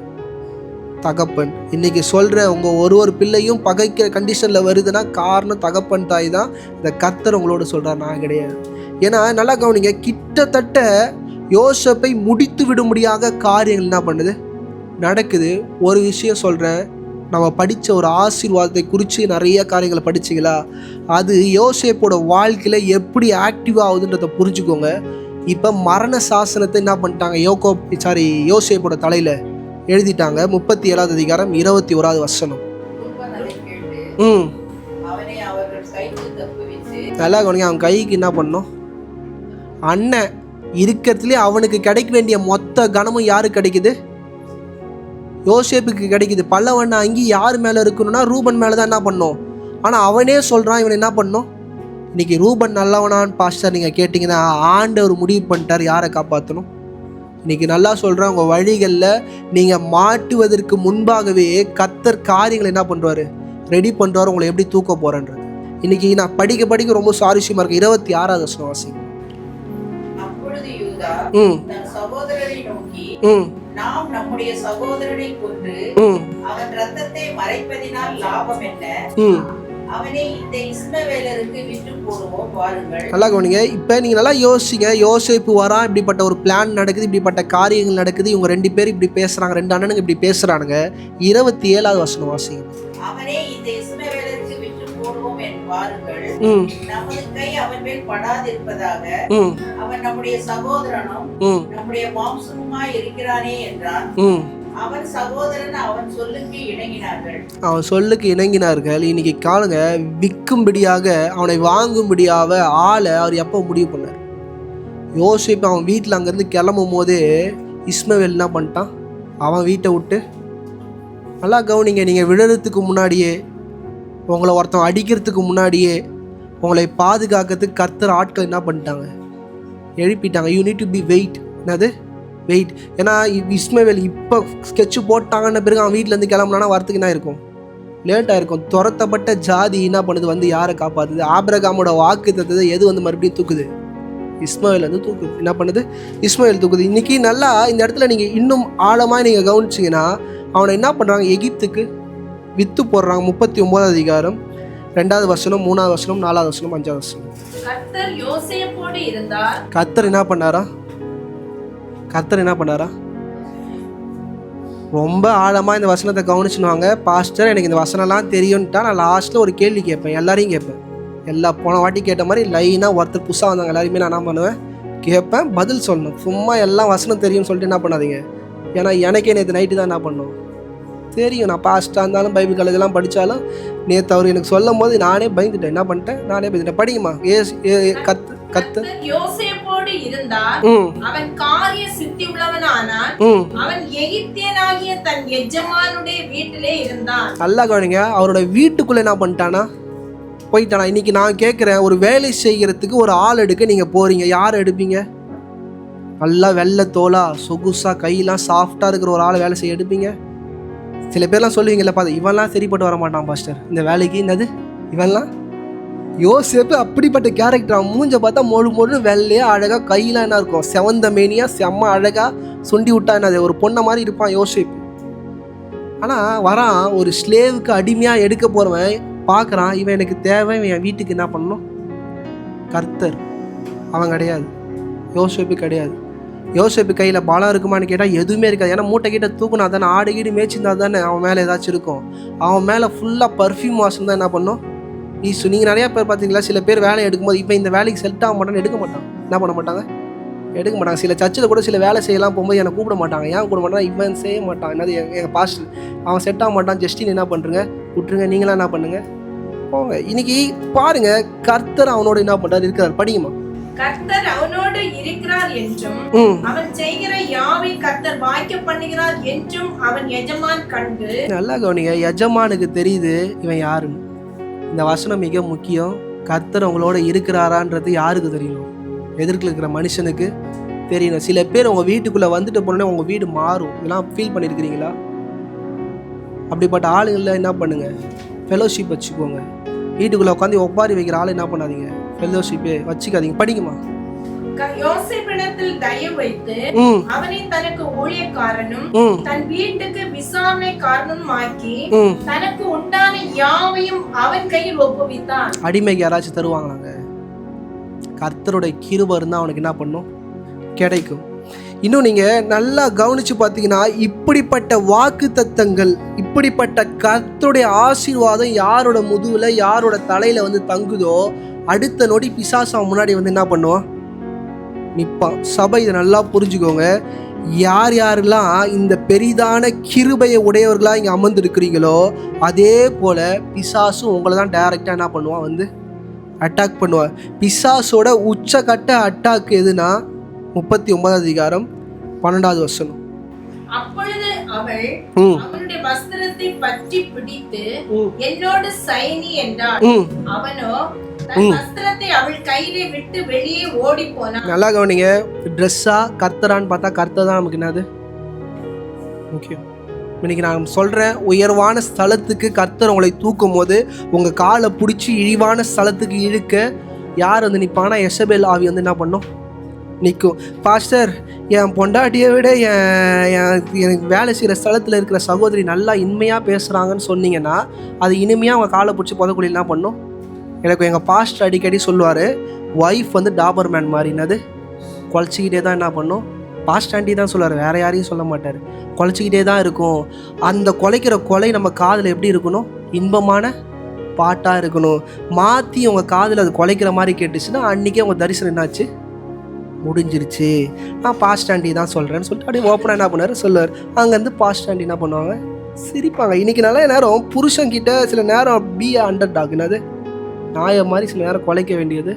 தகப்பன். இன்னைக்கு சொல்கிற உங்கள் ஒரு பிள்ளையும் பகைக்கிற கண்டிஷனில் வருதுன்னா காரணம் தகப்பன் தாய் தான். இந்த கர்த்தர் உங்களோட சொல்கிறார், நான் கிடையாது. ஏன்னா நல்லா கவனிங்க, கிட்டத்தட்ட யோசேப்பை முடித்து விட முடியாத காரியங்கள் என்ன பண்ணுது, நடக்குது. ஒரு விஷயம் சொல்கிறேன், நம்ம படித்த ஒரு ஆசீர்வாதத்தை குறித்து நிறைய காரியங்களை படிச்சிங்களா? அது யோசேப்போட வாழ்க்கையில் எப்படி ஆக்டிவ் ஆகுதுன்றதை புரிஞ்சுக்கோங்க. இப்போ மரண சாசனத்தை என்ன பண்ணிட்டாங்க? யோசேப்போட தலையில் எழுதிட்டாங்க. 37வது அதிகாரம் 21வது வசனம். நல்லா கவனிங்க. அவன் கைக்கு என்ன பண்ணோம்? அண்ணன் இருக்கிறதுலே அவனுக்கு கிடைக்க வேண்டிய மொத்த கனமும் யாருக்கு கிடைக்குது? யோசேப்புக்கு கிடைக்குது. பல்லவண்ண அங்கி யார் மேலே இருக்கணும்னா ரூபன் மேலே தான் என்ன பண்ணோம். ஆனால் அவனே சொல்கிறான் இவன் என்ன பண்ணோம். இன்றைக்கி ரூபன் நல்லவனான்னு பாஸ்டர் நீங்கள் கேட்டிங்கன்னா ஆண்டவர் முடிவு பண்ணிட்டார் யாரை காப்பாற்றணும். இன்றைக்கி நல்லா சொல்கிறேன், உங்கள் வழிகளில் நீங்கள் மாட்டுவதற்கு முன்பாகவே கர்த்தர் காரியங்களை என்ன பண்ணுவார்? ரெடி பண்ணுவார். உங்களை எப்படி தூக்க போகிறேன்றது இன்றைக்கி நான் படிக்க ரொம்ப சுவாரஸ்யமாக இருக்கு. 26வது வசனம் வாசிங்க. சகோதரரை நோக்கி, நாம் நம்முடைய சகோதரனை கொன்று அவன் ரத்தத்தை மறைப்பதினால் லாபம் என்ன? அவனை இந்த இஸ்மவேலருக்கு விட்டு போடுவோம் வாருங்கள். நல்லா கவனிங்க. இப்போ நீங்கள் நல்லா யோசிங்க. யோசேப்பு வரான், இப்படிப்பட்ட ஒரு பிளான் நடக்குது, இப்படிப்பட்ட காரியங்கள் நடக்குது, இவங்க 2 பேர் இப்படி பேசுகிறாங்க, 2 அண்ணனுங்க இப்படி பேசுகிறானுங்க. 27வது வசனம் வாசிங்க. அவனே இந்த இஸ்மவேலருக்கு விட்டு போடுவோம் வாருங்கள், நமது கை அவன் மேல் படாதிருப்பதாக, அவன் நம்முடைய சகோதரனும் நம்முடைய மாம்சமுமாய் இருக்கிறானே என்றான். அவன் சகோதரன் அவன் சொல்லுக்கு இணங்கினார்கள். இன்னைக்கு காணுங்க, விற்கும்படியாக அவனை வாங்கும்படியாக ஆளை அவர் எப்போ முடிவு பண்ணார்? யோசிப்பு அவன் வீட்டில் அங்கேருந்து கிளம்பும் போதே இஸ்மவேல் என்ன பண்ணிட்டான்? அவன் வீட்டை விட்டு. நல்லா கவனிங்க. நீங்கள் விழுறதுக்கு முன்னாடியே, உங்களை ஒருத்தன் அடிக்கிறதுக்கு முன்னாடியே, உங்களை பாதுகாக்கிறதுக்கு கர்த்தர் ஆட்கள் என்ன பண்ணிட்டாங்க? எழுப்பிட்டாங்க. You need to be wait. என்னது வெயிட்? ஏன்னா இஸ்மவேல் இப்போ ஸ்கெட்சு போட்டாங்கன்ன பிறகு அவன் வீட்டிலேருந்து கிளம்புனானா வரத்துக்கு என்ன இருக்கும்? லேட்டாக இருக்கும். துரத்தப்பட்ட ஜாதி என்ன பண்ணுது? வந்து யாரை காப்பாற்றுது? ஆபிரகாமோட வாக்கு தத்ததை எது வந்து மறுபடியும் தூக்குது? இஸ்மவேல் வந்து தூக்குது. என்ன பண்ணுது? இஸ்மவேல் தூக்குது. இன்றைக்கி நல்லா இந்த இடத்துல நீங்கள் இன்னும் ஆழமாக நீங்கள் கவனிச்சிங்கன்னா அவனை என்ன பண்ணுறாங்க? எகிப்துக்கு வித்து போடுறாங்க. 39வது அதிகாரம் 2வது வசனம், 3வது வசனம், 4வது வசனம், 5வது வசனம். கர்த்தர் என்ன பண்ணாரா? ரொம்ப ஆழமாக இந்த வசனத்தை கவனிச்சுனுவாங்க. பாஸ்டர் எனக்கு இந்த வசனம்லாம் தெரியும்ட்டா நான் லாஸ்ட்டில் ஒரு கேள்வி கேட்பேன். எல்லாரையும் கேட்பேன். போன வாட்டி கேட்ட மாதிரி லைனாக ஒருத்தர் புதுசாக வந்தாங்க எல்லாருமே நான் என்ன பண்ணுவேன்? கேட்பேன், பதில் சொல்லணும். சும்மா எல்லாம் வசனம் தெரியும்னு சொல்லிட்டு என்ன பண்ணாதீங்க. ஏன்னா எனக்கே நேற்று நைட்டு தான் என்ன பண்ணணும் தெரியும். நான் பாஸ்டாக இருந்தாலும் பைபிள் காலேஜெல்லாம் படித்தாலும் நேற்று அவர் எனக்கு சொல்லும் போது நானே பயந்துட்டேன். என்ன பண்ணிட்டேன்? நானே பயந்துட்டேன். படிக்குமா? யோசேப்போடு இருந்தார், அவன் காரிய சித்தி உள்ளவனானான், அவன் எகிப்தியனாகிய தன் எஜமானுடைய வீட்டிலே இருந்தான். நல்லா கவனிங்க. அவரோட வீட்டுக்குள்ள என்ன பண்ணிட்டானா? போயிட்டானா? இன்னைக்கு நான் கேட்குறேன், ஒரு வேலை செய்கிறதுக்கு ஒரு ஆள் எடுக்க நீங்கள் போறீங்க, யாரை எடுப்பீங்க? நல்லா வெள்ளை தோலா சொகுசா கையெல்லாம் சாஃப்டாக இருக்கிற ஒரு ஆளை வேலை செய்ய எடுப்பீங்க? சில பேர்லாம் சொல்லுவீங்கல்ல, பார்த்து இவன்லாம் சரிப்பட்டு வர மாட்டான் பாஸ்டர் இந்த வேலைக்கு. என்னது இவன்லாம்? யோசேப்பு அப்படிப்பட்ட கேரக்டர். அவன் மூஞ்ச பார்த்தா மொழு வெள்ளையா அழகாக, கையெல்லாம் என்ன இருக்கும்? செவந்த மேனியா செம்ம அழகாக சுண்டி விட்டா என்னது ஒரு பொண்ணை மாதிரி இருப்பான் யோசேப்பு. ஆனால் வரான், ஒரு ஸ்லேவுக்கு அடிமையாக எடுக்க போகிறவன் பார்க்குறான், இவன் எனக்கு தேவை, இவன் என் வீட்டுக்கு என்ன பண்ணணும்? கர்த்தர். அவன் கிடையாது. யோசேப்பு கிடையாது. யோசேப்பு கையில் பலம் இருக்குமான்னு கேட்டால் எதுவுமே இருக்காது. ஏன்னா மூட்டை கிட்ட தூக்குனா தானே, ஆடு கீடு மேய்ச்சிருந்தா தானே அவன் மேலே ஏதாச்சும் இருக்கும். அவன் மேலே ஃபுல்லாக பர்ஃப்யூம் வாசம் தான் என்ன பண்ணும்? நீங்கள் நிறையா பேர் பார்த்தீங்களா, சில பேர் வேலையை எடுக்கும்போது இப்போ இந்த வேலைக்கு செட் ஆக மாட்டான்னு எடுக்க மாட்டான். என்ன பண்ண மாட்டாங்க? எடுக்க மாட்டாங்க. சில சர்ச்சில் கூட சில வேலை செய்யலாம் போகும்போது என்னை கூப்பிட மாட்டாங்க. ஏன் கூப்பிட மாட்டாங்க? இவன் செய்ய மாட்டான். என்னது எங்கள் பாஸ்டர் அவன் செட் ஆக மாட்டான், ஜஸ்டின் என்ன பண்ணுறங்க விட்டுருங்க, நீங்களாம் என்ன பண்ணுங்க போங்க. இன்னைக்கு பாருங்க, கர்த்தர் அவனோட என்ன பண்ணுறாரு? இருக்கிறார். படிக்குமா? கர்த்தர் அவனோடு இருக்கிறார் என்றும் அவன் செய்கிற யாவை கர்த்தர் வாய்க்க பண்ணுகிறார் என்றும் அவன் எஜமான் கண்டு. நல்லா கவனிங்க. எஜமானுக்கு தெரியுது இவன் யாருன்னு. இந்த வசனம் மிக முக்கியம். கர்த்தர் அவங்களோட இருக்கிறாரான்றது யாருக்கு தெரியணும்? எதிர்க்கு இருக்கிற மனுஷனுக்கு தெரியணும். சில பேர் உங்கள் வீட்டுக்குள்ளே வந்துட்டு போனோன்னே உங்கள் வீடு மாறும். இதெல்லாம் ஃபீல் பண்ணியிருக்கிறீங்களா? அப்படிப்பட்ட ஆளுங்களில் என்ன பண்ணுங்க? ஃபெலோஷிப் வச்சுக்கோங்க. வீட்டுக்குள்ளே உட்காந்து ஒப்பாரி வைக்கிற ஆளை என்ன பண்ணாதீங்க? ஃபெலோஷிப்பே வச்சுக்காதீங்க. படிக்குமா? யோசேப்பிடத்தில் தயவு வைத்து அவனை தனக்கு ஊழியக்காரனும் தன் வீட்டுக்கு விசாரணைக்காரனும் ஆக்கி தனக்கு உண்டான யாவையும் அவன் கையில் ஒப்புவித்தான். அடிமைக்கு யாராச்சும் தருவாங்களாங்க? கர்த்தருடைய கிருபை இருந்தால் அவனுக்கு என்ன பண்ணும்? கிடைக்கும். இன்னும் நீங்கள் நல்லா கவனித்து பார்த்தீங்கன்னா இப்படிப்பட்ட வாக்கு தத்தங்கள், இப்படிப்பட்ட கர்த்தருடைய ஆசீர்வாதம் யாரோட முதுகில் யாரோட தலையில் வந்து தங்குதோ அடுத்த நொடி பிசாசு அவன் முன்னாடி வந்து என்ன பண்ணுவான்? நிற்பான். சபை இதை நல்லா புரிஞ்சுக்கோங்க. யார் யாரெல்லாம் இந்த பெரிதான கிருபையை உடையவர்களாக இங்கே அமர்ந்துருக்கிறீங்களோ அதே போல் பிசாசும் உங்களை தான் டைரெக்டாக என்ன பண்ணுவான்? வந்து அட்டாக் பண்ணுவான். பிசாசோட உச்சகட்ட அட்டாக் எதுனா 39 அதிகாரம் 12வது வசனம். அப்பொழுது அவள் அவனுடைய வஸ்திரத்தை பற்றி பிடித்து என்னோடு சைனி என்றாள். அவனோ தன் வஸ்திரத்தை அவள் கையிலே விட்டு வெளியே ஓடி போனான். நல்லா கவனிங்க. ட்ரெஸ்ஸா கர்த்தரான்னு பார்த்தா கர்த்தர் தான் நமக்கு என்னது முக்கியம். இன்னைக்கு நான் சொல்கிறேன், உயர்வான ஸ்தலத்துக்கு கர்த்தர் உங்களை தூக்கும் போது உங்கள் காலை பிடிச்சி இழிவான ஸ்தலத்துக்கு இழுக்க யார் வந்து நிற்பானா? எசபேல் ஆவி வந்து என்ன பண்ணும்? நிற்கும். பாஸ்டர், என் பொண்டாட்டியை விட எனக்கு வேலை செய்கிற ஸ்தலத்தில் இருக்கிற சகோதரி நல்லா இனிமையாக பேசுகிறாங்கன்னு சொன்னீங்கன்னா அது இனிமையாக அவங்க காலை பிடிச்சி புதக்குழி என்ன பண்ணும்? எனக்கு எங்கள் பாஸ்டர் அடிக்கடி சொல்லுவார், ஒய்ஃப் வந்து டாபர்மேன் மாதிரினது குழச்சிக்கிட்டே தான் என்ன பண்ணும்? பாஸ்ட் ஆண்டி தான் சொல்லுவார், வேறு யாரையும் சொல்ல மாட்டார். குழச்சிக்கிட்டே தான் இருக்கும். அந்த குலைக்கிற கொலை நம்ம காதில் எப்படி இருக்கணும்? இன்பமான பாட்டாக இருக்கணும். மாற்றி உங்கள் காதில் அது குலைக்கிற மாதிரி கேட்டுச்சுன்னா அன்றைக்கே உங்கள் தரிசனம் என்னாச்சு? முடிஞ்சிருச்சு. நான் பாஸ்ட் ஆண்டி தான் சொல்கிறேன்னு சொல்லிட்டு அப்படியே ஓப்பனாக என்ன பண்ணுவார்? சொல்லுவார். அங்கேருந்து பாஸ்ட் ஆண்டி என்ன பண்ணுவாங்க? சிரிப்பாங்க. இன்றைக்கி நல்ல நேரம் புருஷன்கிட்ட சில நேரம் அண்டர் டாக் என்னது நாயை மாதிரி சில நேரம் குலைக்க வேண்டியது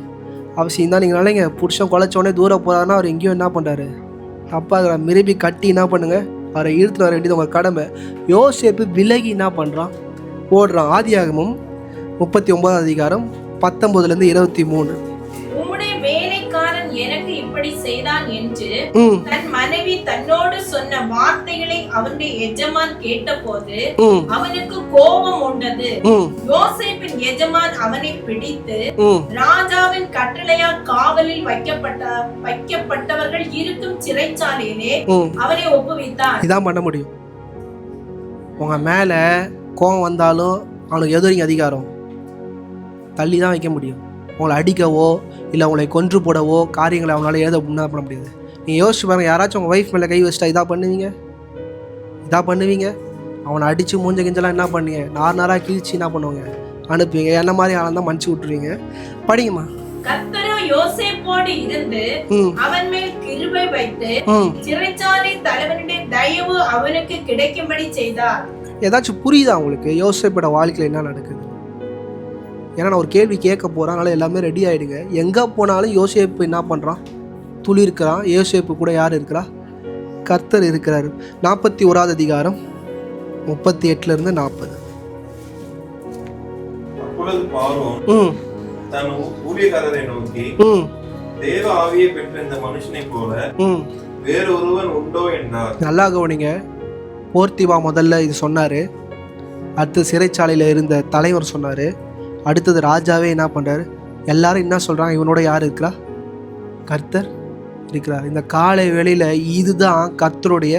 அவசியம் தான். நீங்கள் நாளைங்க புருஷன் குலைச்சோடனே தூரம் போகிறாருன்னா அவர் எங்கேயும் என்ன பண்ணுறாரு? அப்பா அதை மிருபி கட்டி என்ன பண்ணுங்கள்? அவரை இழுத்துட்டு வர வேண்டியது உங்கள் கடமை. யோசேப்பு விலகி என்ன பண்ணுறான்? ஓடுறான். ஆதியாகமம் 39 அதிகாரம் 19லேருந்து 23. உம்முடைய வேலைக்காரன் எனக்கு இப்படி செய்தான் என்று தன் மனைவி தன்னோடு சொன்ன வார்த்தைகளை அவனுடைய எஜமான் கேட்டபோது அவனுக்கு கோபம் உண்டது. யோசேப்பின் எஜமான் அவனை பிடித்து ராஜாவின் கட்டளையால் காவலில் வைக்கப்பட்டவர்கள் இருக்கும் சிறைச்சாலையிலே அவனை ஒப்புவித்தான். இதான் பண்ண முடியும். உங்க மேல கோபம் வந்தாலும் அவனுக்கு எதிரிங்க அதிகாரம் தள்ளி தான் வைக்க முடியும். உங்களை அடிக்கவோ இல்லை உங்களை கொன்று போடவோ காரியங்களை அவங்களால ஏதோ முன்னா பண்ண முடியாது. நீங்கள் யோசிச்சு பாருங்கள், யாராச்சும் உங்கள் ஒய்ஃப் மேலே கை வச்சுட்டா இதாக பண்ணுவீங்க? அவனை அடித்து மூஞ்ச கிஞ்சலாம் என்ன பண்ணுவீங்க? நாராக கிழிச்சு என்ன பண்ணுவாங்க? அனுப்புவீங்க. என்ன மாதிரி ஆனந்தான் மன்னிச்சு விட்டுருவீங்க. படிங்கம்மா. கர்த்தரோ யோசேப்போடு இருந்து அவன் மேல் கிருபை வைத்து சிறைச்சாலை தலைவனுடைய தயவு அவனுக்கு கிடைக்கும்படி செய்தார். ஏதாச்சும் புரியுதா உங்களுக்கு யோசேப்போட வாழ்க்கையில் என்ன நடக்குது? ஏன்னா நான் ஒரு கேள்வி கேட்க போகிறேன், அதனால் எல்லாமே ரெடி ஆகிடுங்க. எங்கே போனாலும் யோசேப்பு என்ன பண்ணுறான்? துளி இருக்கிறான். யோசேப்பு கூட யார் இருக்கிறா? கர்த்தர் இருக்கிறார். 41வது அதிகாரம் 38லேருந்து 40. அப்பொழுது பார்வோன் தன் ஊழியக்காரரை நோக்கி, தேவ ஆவியை பெற்ற இந்த மனுஷனை போல வேறொருவன் உண்டோ என்றார். நல்லா கவனிங்க. போர்த்திவா முதல்ல இது சொன்னார். அடுத்து சிறைச்சாலையில் இருந்த தலைவர் சொன்னார். அடுத்தது ராஜாவே என்ன பண்ணுறாரு? எல்லாரும் என்ன சொல்கிறாங்க? இவனோட யார் இருக்கிறா? கர்த்தர் இருக்கிறார். இந்த காலை வேளையில் இதுதான் கர்த்தருடைய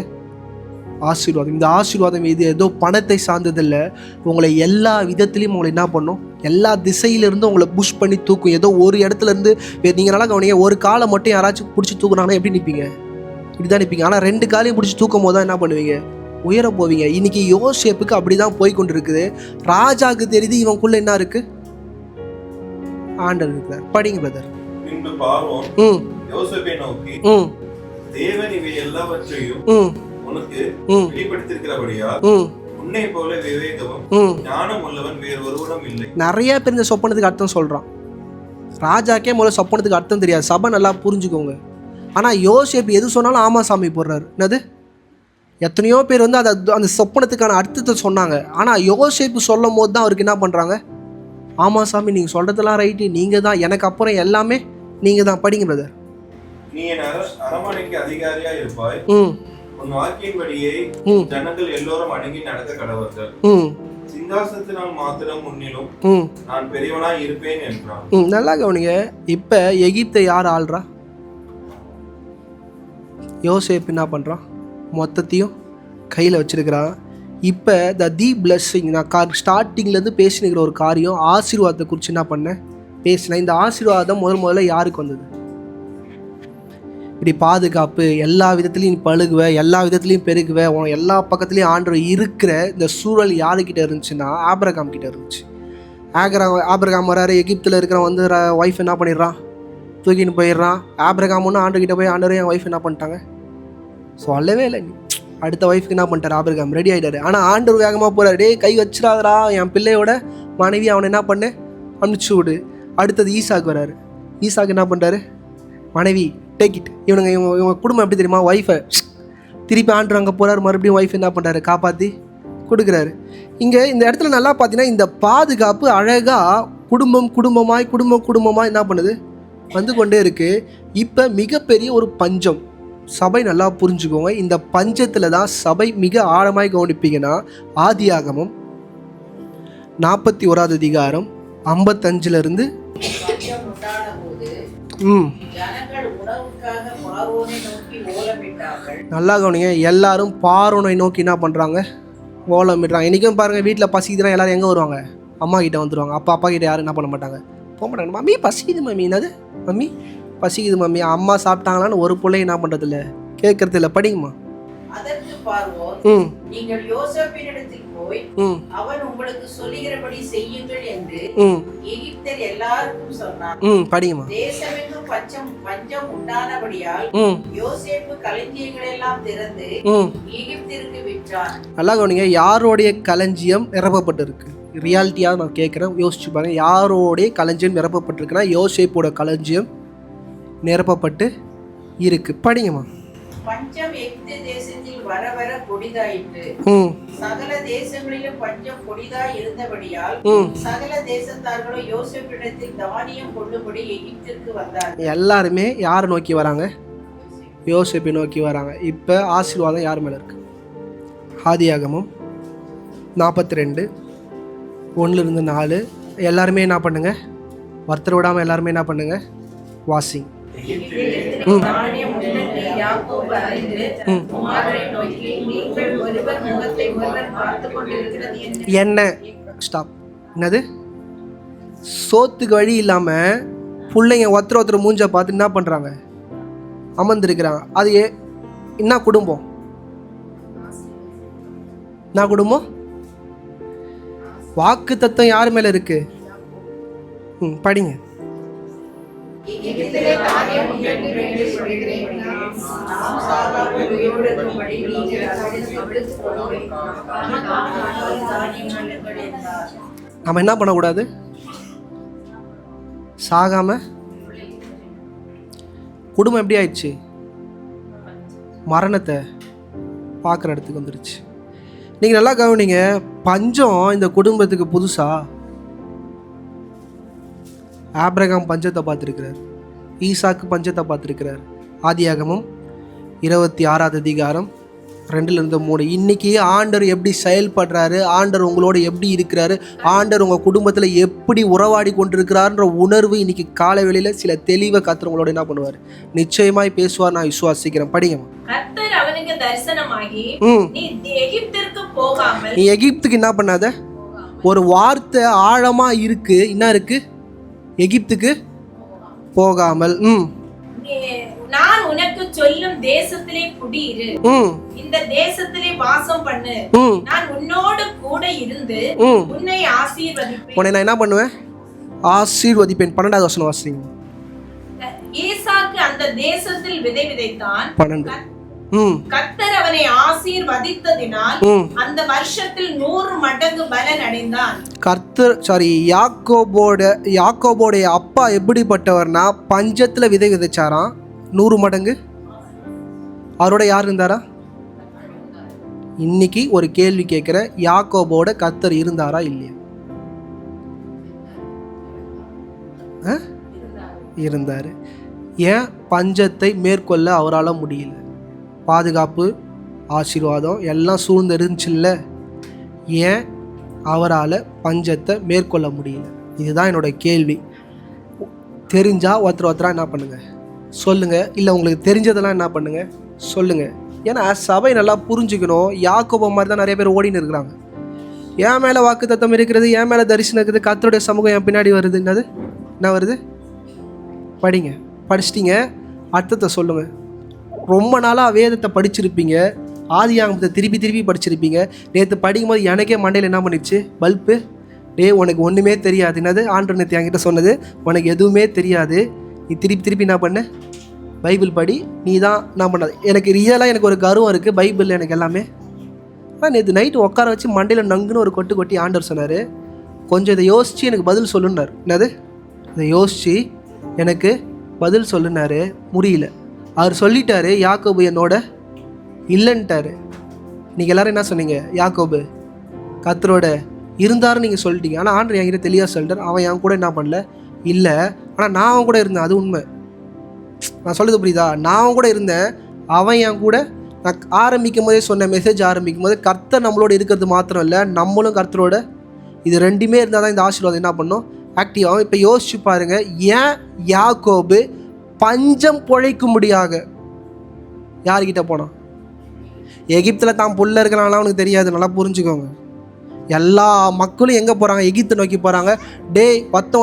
ஆசீர்வாதம். இந்த ஆசீர்வாதம் இது ஏதோ பணத்தை சார்ந்ததில்லை. உங்களை எல்லா விதத்துலேயும் உங்களை என்ன பண்ணும்? எல்லா திசையிலிருந்து உங்களை புஷ் பண்ணி தூக்கும். ஏதோ ஒரு இடத்துல இருந்து நீங்கள் நல்லா கவனிங்க. ஒரு காலை மட்டும் யாராச்சும் பிடிச்சி தூக்குனாங்கன்னா எப்படி நிற்பீங்க? இப்படி தான் நிற்பீங்க. ஆனால் 2 காலையும் பிடிச்சி தூக்கும் போது தான் என்ன பண்ணுவீங்க? உயர போவீங்க. இன்னைக்கு யோசேப்புக்கு அப்படிதான் போய் கொண்டு இருக்குது. ராஜாவுக்கு தெரியுது இவனுக்குள்ள என்ன இருக்கு? ஆண்டவர் இருக்கிறார். படிங்க பிரதர். பின்பு பார்வோன் யோசேப்பை நோக்கி, தேவன் இவை எல்லாவற்றையும் உனக்கு வெளிப்படுத்தியிருக்கிறபடியால் உன்னை போல விவேகமும் ஞானம் உள்ளவன் வேறு ஒருவனும் இல்லை. நிறைய பேர் இந்த சொப்பனத்துக்கு அர்த்தம் சொல்றான். ராஜாக்கே முதல்ல சொப்பனத்துக்கு அர்த்தம் தெரியாது. சபை நல்லா புரிஞ்சுக்கோங்க. ஆனா யோசேப்பு எது சொன்னாலும் ஆமா சாமி போடுறாரு. என்னது? எத்தனையோ பேர் வந்து அந்த சொப்பனத்துக்கான அர்த்தத்தை சொன்னாங்க. ஆனால் யோசேப்பு சொல்லும் போது தான் அவருக்கு என்ன பண்ணுறாங்க? ஆமாம் சாமி, நீங்கள் சொல்கிறதெல்லாம் ரைட்டு, நீங்கள் தான், எனக்கு அப்புறம் எல்லாமே நீங்கள் தான். படிங்க பிரதர். நீ என் அரண்மனைக்கு அதிகாரியா இருப்பாய். உன் வாக்கின்படியே ஜனங்கள் எல்லோரும் அடங்கி நடக்க கடவர்கள். சிங்காசனத்தினால் மாத்திரம் முன்னிலும் நான் பெரியவனாய் இருப்பேன் என்றான். நல்லா கவனிங்க. இப்போ எகிப்தை யார் ஆள்றா? யோசேப்பு என்ன பண்ணுறான்? மொத்தத்தையும் கையில் வச்சுருக்கிறான். இப்போ தி பிளஸ்ஸிங், நான் ஸ்டார்டிங்லேருந்து பேசினுக்கிற ஒரு காரியம் ஆசீர்வாதத்தை குறித்து என்ன பண்ணேன்? பேசினேன். இந்த ஆசீர்வாதம் முதல்ல யாருக்கு வந்தது? இப்படி பாதுகாப்பு, எல்லா விதத்துலையும் நீ பழுகுவ, எல்லா விதத்துலையும் பெருகுவ, உன் எல்லா பக்கத்துலேயும் ஆண்டவர் இருக்கிற இந்த சூழல் யாருக்கிட்ட இருந்துச்சுன்னா ஆபிரகாம் கிட்ட இருந்துச்சு. ஆபிரகாம் வராரு, எகிப்தில் இருக்கிற வந்து ஒய்ஃப் என்ன பண்ணிடுறான், தூக்கின்னு போயிடுறான். ஆபிரகாம் ஒன்று ஆண்டுகிட்ட போய் ஆண்டவர் என் ஒய்ஃப் என்ன பண்ணிட்டாங்க சொல்லவே இல்லை. அடுத்த ஒய்ஃப்க்கு என்ன பண்ணிட்டார், ஆபிரகாம் ரெடி ஆகிட்டாரு. ஆனால் ஆண்டவர் வேகமாக போகிறார், டே கை வச்சிடாதரா, என் பிள்ளையோட மனைவி அவனை என்ன பண்ணு அனுப்பிச்சி விடு. அடுத்தது ஈசாக்கு வராரு. ஈசாக்கு என்ன பண்ணுறாரு, மனைவி டேக் இட். இவங்க குடும்பம் எப்படி தெரியுமா, ஒய்ஃபை திருப்பி ஆண்டவர் அங்கே போகிறார், மறுபடியும் ஒய்ஃப் என்ன பண்ணுறாரு, காப்பாற்றி கொடுக்குறாரு. இங்கே இந்த இடத்துல நல்லா பார்த்தீங்கன்னா இந்த பாதுகாப்பு அழகாக குடும்பமாய் என்ன பண்ணுது, வந்து கொண்டே இருக்குது. இப்போ மிகப்பெரிய ஒரு பஞ்சம், சபை நல்லா புரிஞ்சுக்கோங்க. இந்த பஞ்சத்தில் தான் சபை மிக ஆழமாய் கவனிப்பீங்கன்னா ஆதியாகமம் 41 அதிகாரம் 55 பஞ்சம் உண்டான போது ஜனங்கள் உணவுக்காக பார்வோனை நோக்கி ஓலமிட்டார்கள். நல்லா கவனிங்க, எல்லாரும் பார்வோனை நோக்கி என்ன பண்ணுறாங்க, ஓலமிடுறாங்க. இன்றைக்கும் பாருங்கள், வீட்டில் பசிக்குதுன்னா எல்லாரும் எங்கே வருவாங்க, அம்மா கிட்டே வந்துடுவாங்க. அப்பா கிட்டே யாரும் என்ன பண்ண மாட்டாங்க, போக மாட்டாங்க. மம்மி பசிக்குது மம்மி, என்னது மம்மி பசிக்குது மம்மி. அம்மா சாப்பிட்டாங்களான்னு ஒரு பிள்ளை என்ன பண்ணுறதில்ல, கேட்கறதில்ல. படிங்கம்மா. அதற்கு பார்வோன், நீங்கள் யோசேப்பினிடத்தில் போய் அவன் உங்களுக்கு சொல்லுகிறபடி செய்யுங்கள் என்று எகிப்தர் எல்லாருக்கும் சொன்னான். படிங்கம்மா. தேசமெங்கும் பஞ்சம் உண்டானபடியால் யோசேப்பு களஞ்சியங்கள் எல்லாம் திறந்து எகிப்திற்கு விற்றான். நல்லா கவனிங்க, யாருடைய களஞ்சியம் நிரப்பப்பட்டிருக்கு, ரியாலிட்டியாக நான் கேட்குறேன், யோசிச்சு பாருங்க. யாரோடைய களஞ்சியம் நிரப்பப்பட்டிருக்குன்னா யோசேப்போட களஞ்சியம் நிரப்பப்பட்டு இருக்கு. படிங்கம்மா. பஞ்சம் எகிப்து தேசத்தில் வர வர கொடிதாயிற்று. சகல தேசங்களிலும் பஞ்சம் கொடிதாய் இருந்தபடியால் சகல தேசத்தார்களும் யோசேப்பிடத்தில் தானியம் கொள்ளும்படி எகிப்திற்கு வந்தார்கள். எல்லாருமே யாரை நோக்கி வராங்க, யோசேப்பை நோக்கி வராங்க. இப்போ ஆசீர்வாதம் யார் மேலே இருக்கு, ஆதியாகமம் 42 1-4 எல்லாருமே என்ன பண்ணுங்க, ஒருத்தர் விடாமல் எல்லாருமே என்ன பண்ணுங்க, வாசிங். என்ன ஸ்டாப், என்னது சோத்துக்கு வழி இல்லாமல் பிள்ளைங்க ஒருத்தர் மூஞ்ச பார்த்து என்ன பண்ணுறாங்க, அமர்ந்துருக்கிறாங்க. அது என்ன குடும்பம், என்ன குடும்பம்? வாக்கு தத்துவம் யார் மேலே இருக்கு, படிங்க. நம்ம என்ன பண்ணக்கூடாது, சாகாம. குடும்பம் எப்படி ஆயிடுச்சு, மரணத்தை பார்க்குற இடத்துக்கு வந்துருச்சு. நீங்கள் நல்லா கவனிங்க, பஞ்சம் இந்த குடும்பத்துக்கு புதுசா? ஆபிரகாம் பஞ்சத்தை பார்த்துருக்கிறார், ஈசாக்கு பஞ்சத்தை பார்த்துருக்கிறார். ஆதியாகமம் 26 அதிகாரம் 2-3. இன்னைக்கு ஆண்டவர் எப்படி செயல்படுறாரு, ஆண்டவர் உங்களோட எப்படி இருக்கிறாரு, ஆண்டவர் உங்கள் குடும்பத்தில் எப்படி உறவாடி கொண்டிருக்கிறார்ன்ற உணர்வு இன்னைக்கு காலை வேளையில் சில தெளிவை கர்த்தர் உங்களோட என்ன பண்ணுவார், நிச்சயமாய் பேசுவார், நான் விசுவாசிக்கிறேன். படிங்கம்மா. கர்த்தர் அவனுக்கு தரிசனமாகி நீ எகிப்திற்கு போகாமல், நீ எகிப்துக்கு என்ன பண்ணாத, ஒரு வார்த்தை ஆழமா இருக்கு, என்ன இருக்கு, எகிப்துக்கு போகாமல் நான் உனக்கு சொல்லும் தேசத்திலே குடியிரு, இந்த தேசத்திலே வாசம் பண்ணு, நான் உன்னோடு கூட இருந்து உன்னை ஆசீர்வதிப்பேன். உன்னை நான் என்ன பண்ணுவேன், ஆசீர்வதிப்பேன். 12வது வசனம் வாசிங்க. ஈசாக்கு அந்த தேசத்தில் விதை விதைத்தான். 12. கர்த்தர் அவனை ஆசீர்வதித்ததினால் அந்த வருஷத்தில் 100 மடங்கு பலன் அடைந்தான். யாக்கோபோடைய அப்பா எப்படிப்பட்டவர்னா பஞ்சத்துல விதை விதைச்சாராம், 100 மடங்கு. அவரோட யார் இருந்தாரா? இன்னைக்கு ஒரு கேள்வி கேட்கிற, யாக்கோபோட கர்த்தர் இருந்தாரா இல்லையா? இருந்தாரு. ஏன் பஞ்சத்தை மேற்கொள்ள அவரால் முடியல? பாதுகாப்பு, ஆசீர்வாதம் எல்லாம் சூழ்ந்து இருந்துச்சுல்ல, ஏன் அவரால் பஞ்சத்தை மேற்கொள்ள முடியல? இதுதான் என்னோட கேள்வி. தெரிஞ்சால் ஒருத்தரா என்ன பண்ணுங்கள், சொல்லுங்கள். இல்லை உங்களுக்கு தெரிஞ்சதெல்லாம் என்ன பண்ணுங்கள், சொல்லுங்கள். ஏன்னா சபை நல்லா புரிஞ்சுக்கணும். யாக்கோபு மாதிரி தான் நிறைய பேர் ஓடின்னு இருக்கிறாங்க. என் மேலே வாக்கு தத்தம் இருக்கிறது, என் மேலே தரிசனம் இருக்குது, கர்த்தருடைய சமூகம் என் பின்னாடி வருது. என்னது என்ன வருது? படிங்க. படிச்சிட்டிங்க, அர்த்தத்தை சொல்லுங்கள். ரொம்ப நாளாக வேதத்தை படிச்சிருப்பீங்க, ஆதியாகமத்தை திருப்பி படிச்சிருப்பீங்க. நேற்று படிக்கும்போது எனக்கே மண்டையில் என்ன பண்ணிடுச்சு, பல்ப்பு, உனக்கு ஒன்றுமே தெரியாது. என்னது ஆண்டவர் நேற்று என்கிட்ட சொன்னது, உனக்கு எதுவுமே தெரியாது, நீ திருப்பி என்ன பண்ண, பைபிள் படி, நீ தான் என்ன பண்ணாது. எனக்கு ரியலாக எனக்கு ஒரு கர்வம் இருக்குது பைபிளில் எனக்கு எல்லாமே. ஆனால் நேற்று நைட்டு உட்கார வச்சு மண்டையில் நங்குன்னு ஒரு கொட்டி ஆண்டவர் சொன்னார், கொஞ்சம் இதை யோசித்து எனக்கு பதில் சொல்லுன்னார். என்னது, இதை யோசித்து எனக்கு பதில் சொல்லுனார். முடியல, அவர் சொல்லிட்டாரு யாக்கோபு என்னோட இல்லைன்ட்டார். நீங்கள் எல்லோரும் என்ன சொன்னீங்க, யாக்கோபு கர்த்தரோட இருந்தாருன்னு நீங்கள் சொல்லிட்டீங்க. ஆனால் ஆண்டவர் என்கிட்ட தெளிவாக சொல்லிட்டார், அவன் என் கூட என்ன பண்ணல இல்லை, ஆனால் நான் அவன் கூட இருந்தேன். அது உண்மை, நான் சொல்லுறது புரியுதா? நான் அவன் கூட இருந்தேன், அவன் என் கூட. நான் ஆரம்பிக்கும் போதே சொன்ன மெசேஜ் ஆரம்பிக்கும் போது கர்த்தர் நம்மளோட இருக்கிறது மாத்திரம் இல்லை, நம்மளும் கர்த்தரோட, இது ரெண்டுமே இருந்தால் தான் இந்த ஆசீர்வாதம் என்ன பண்ணோம், ஆக்டிவாகும். இப்போ யோசிச்சு பாருங்க, ஏன் யாக்கோபு பஞ்சம் பொழைக்கும்படியாக யார்கிட்ட போனான்? எகிப்தில் தான் புல்ல இருக்கிறாங்களா அவனுக்கு தெரியாது, நல்லா புரிஞ்சுக்கோங்க. எல்லா மக்களும் எங்கே போகிறாங்க, எகிப்தை நோக்கி போகிறாங்க.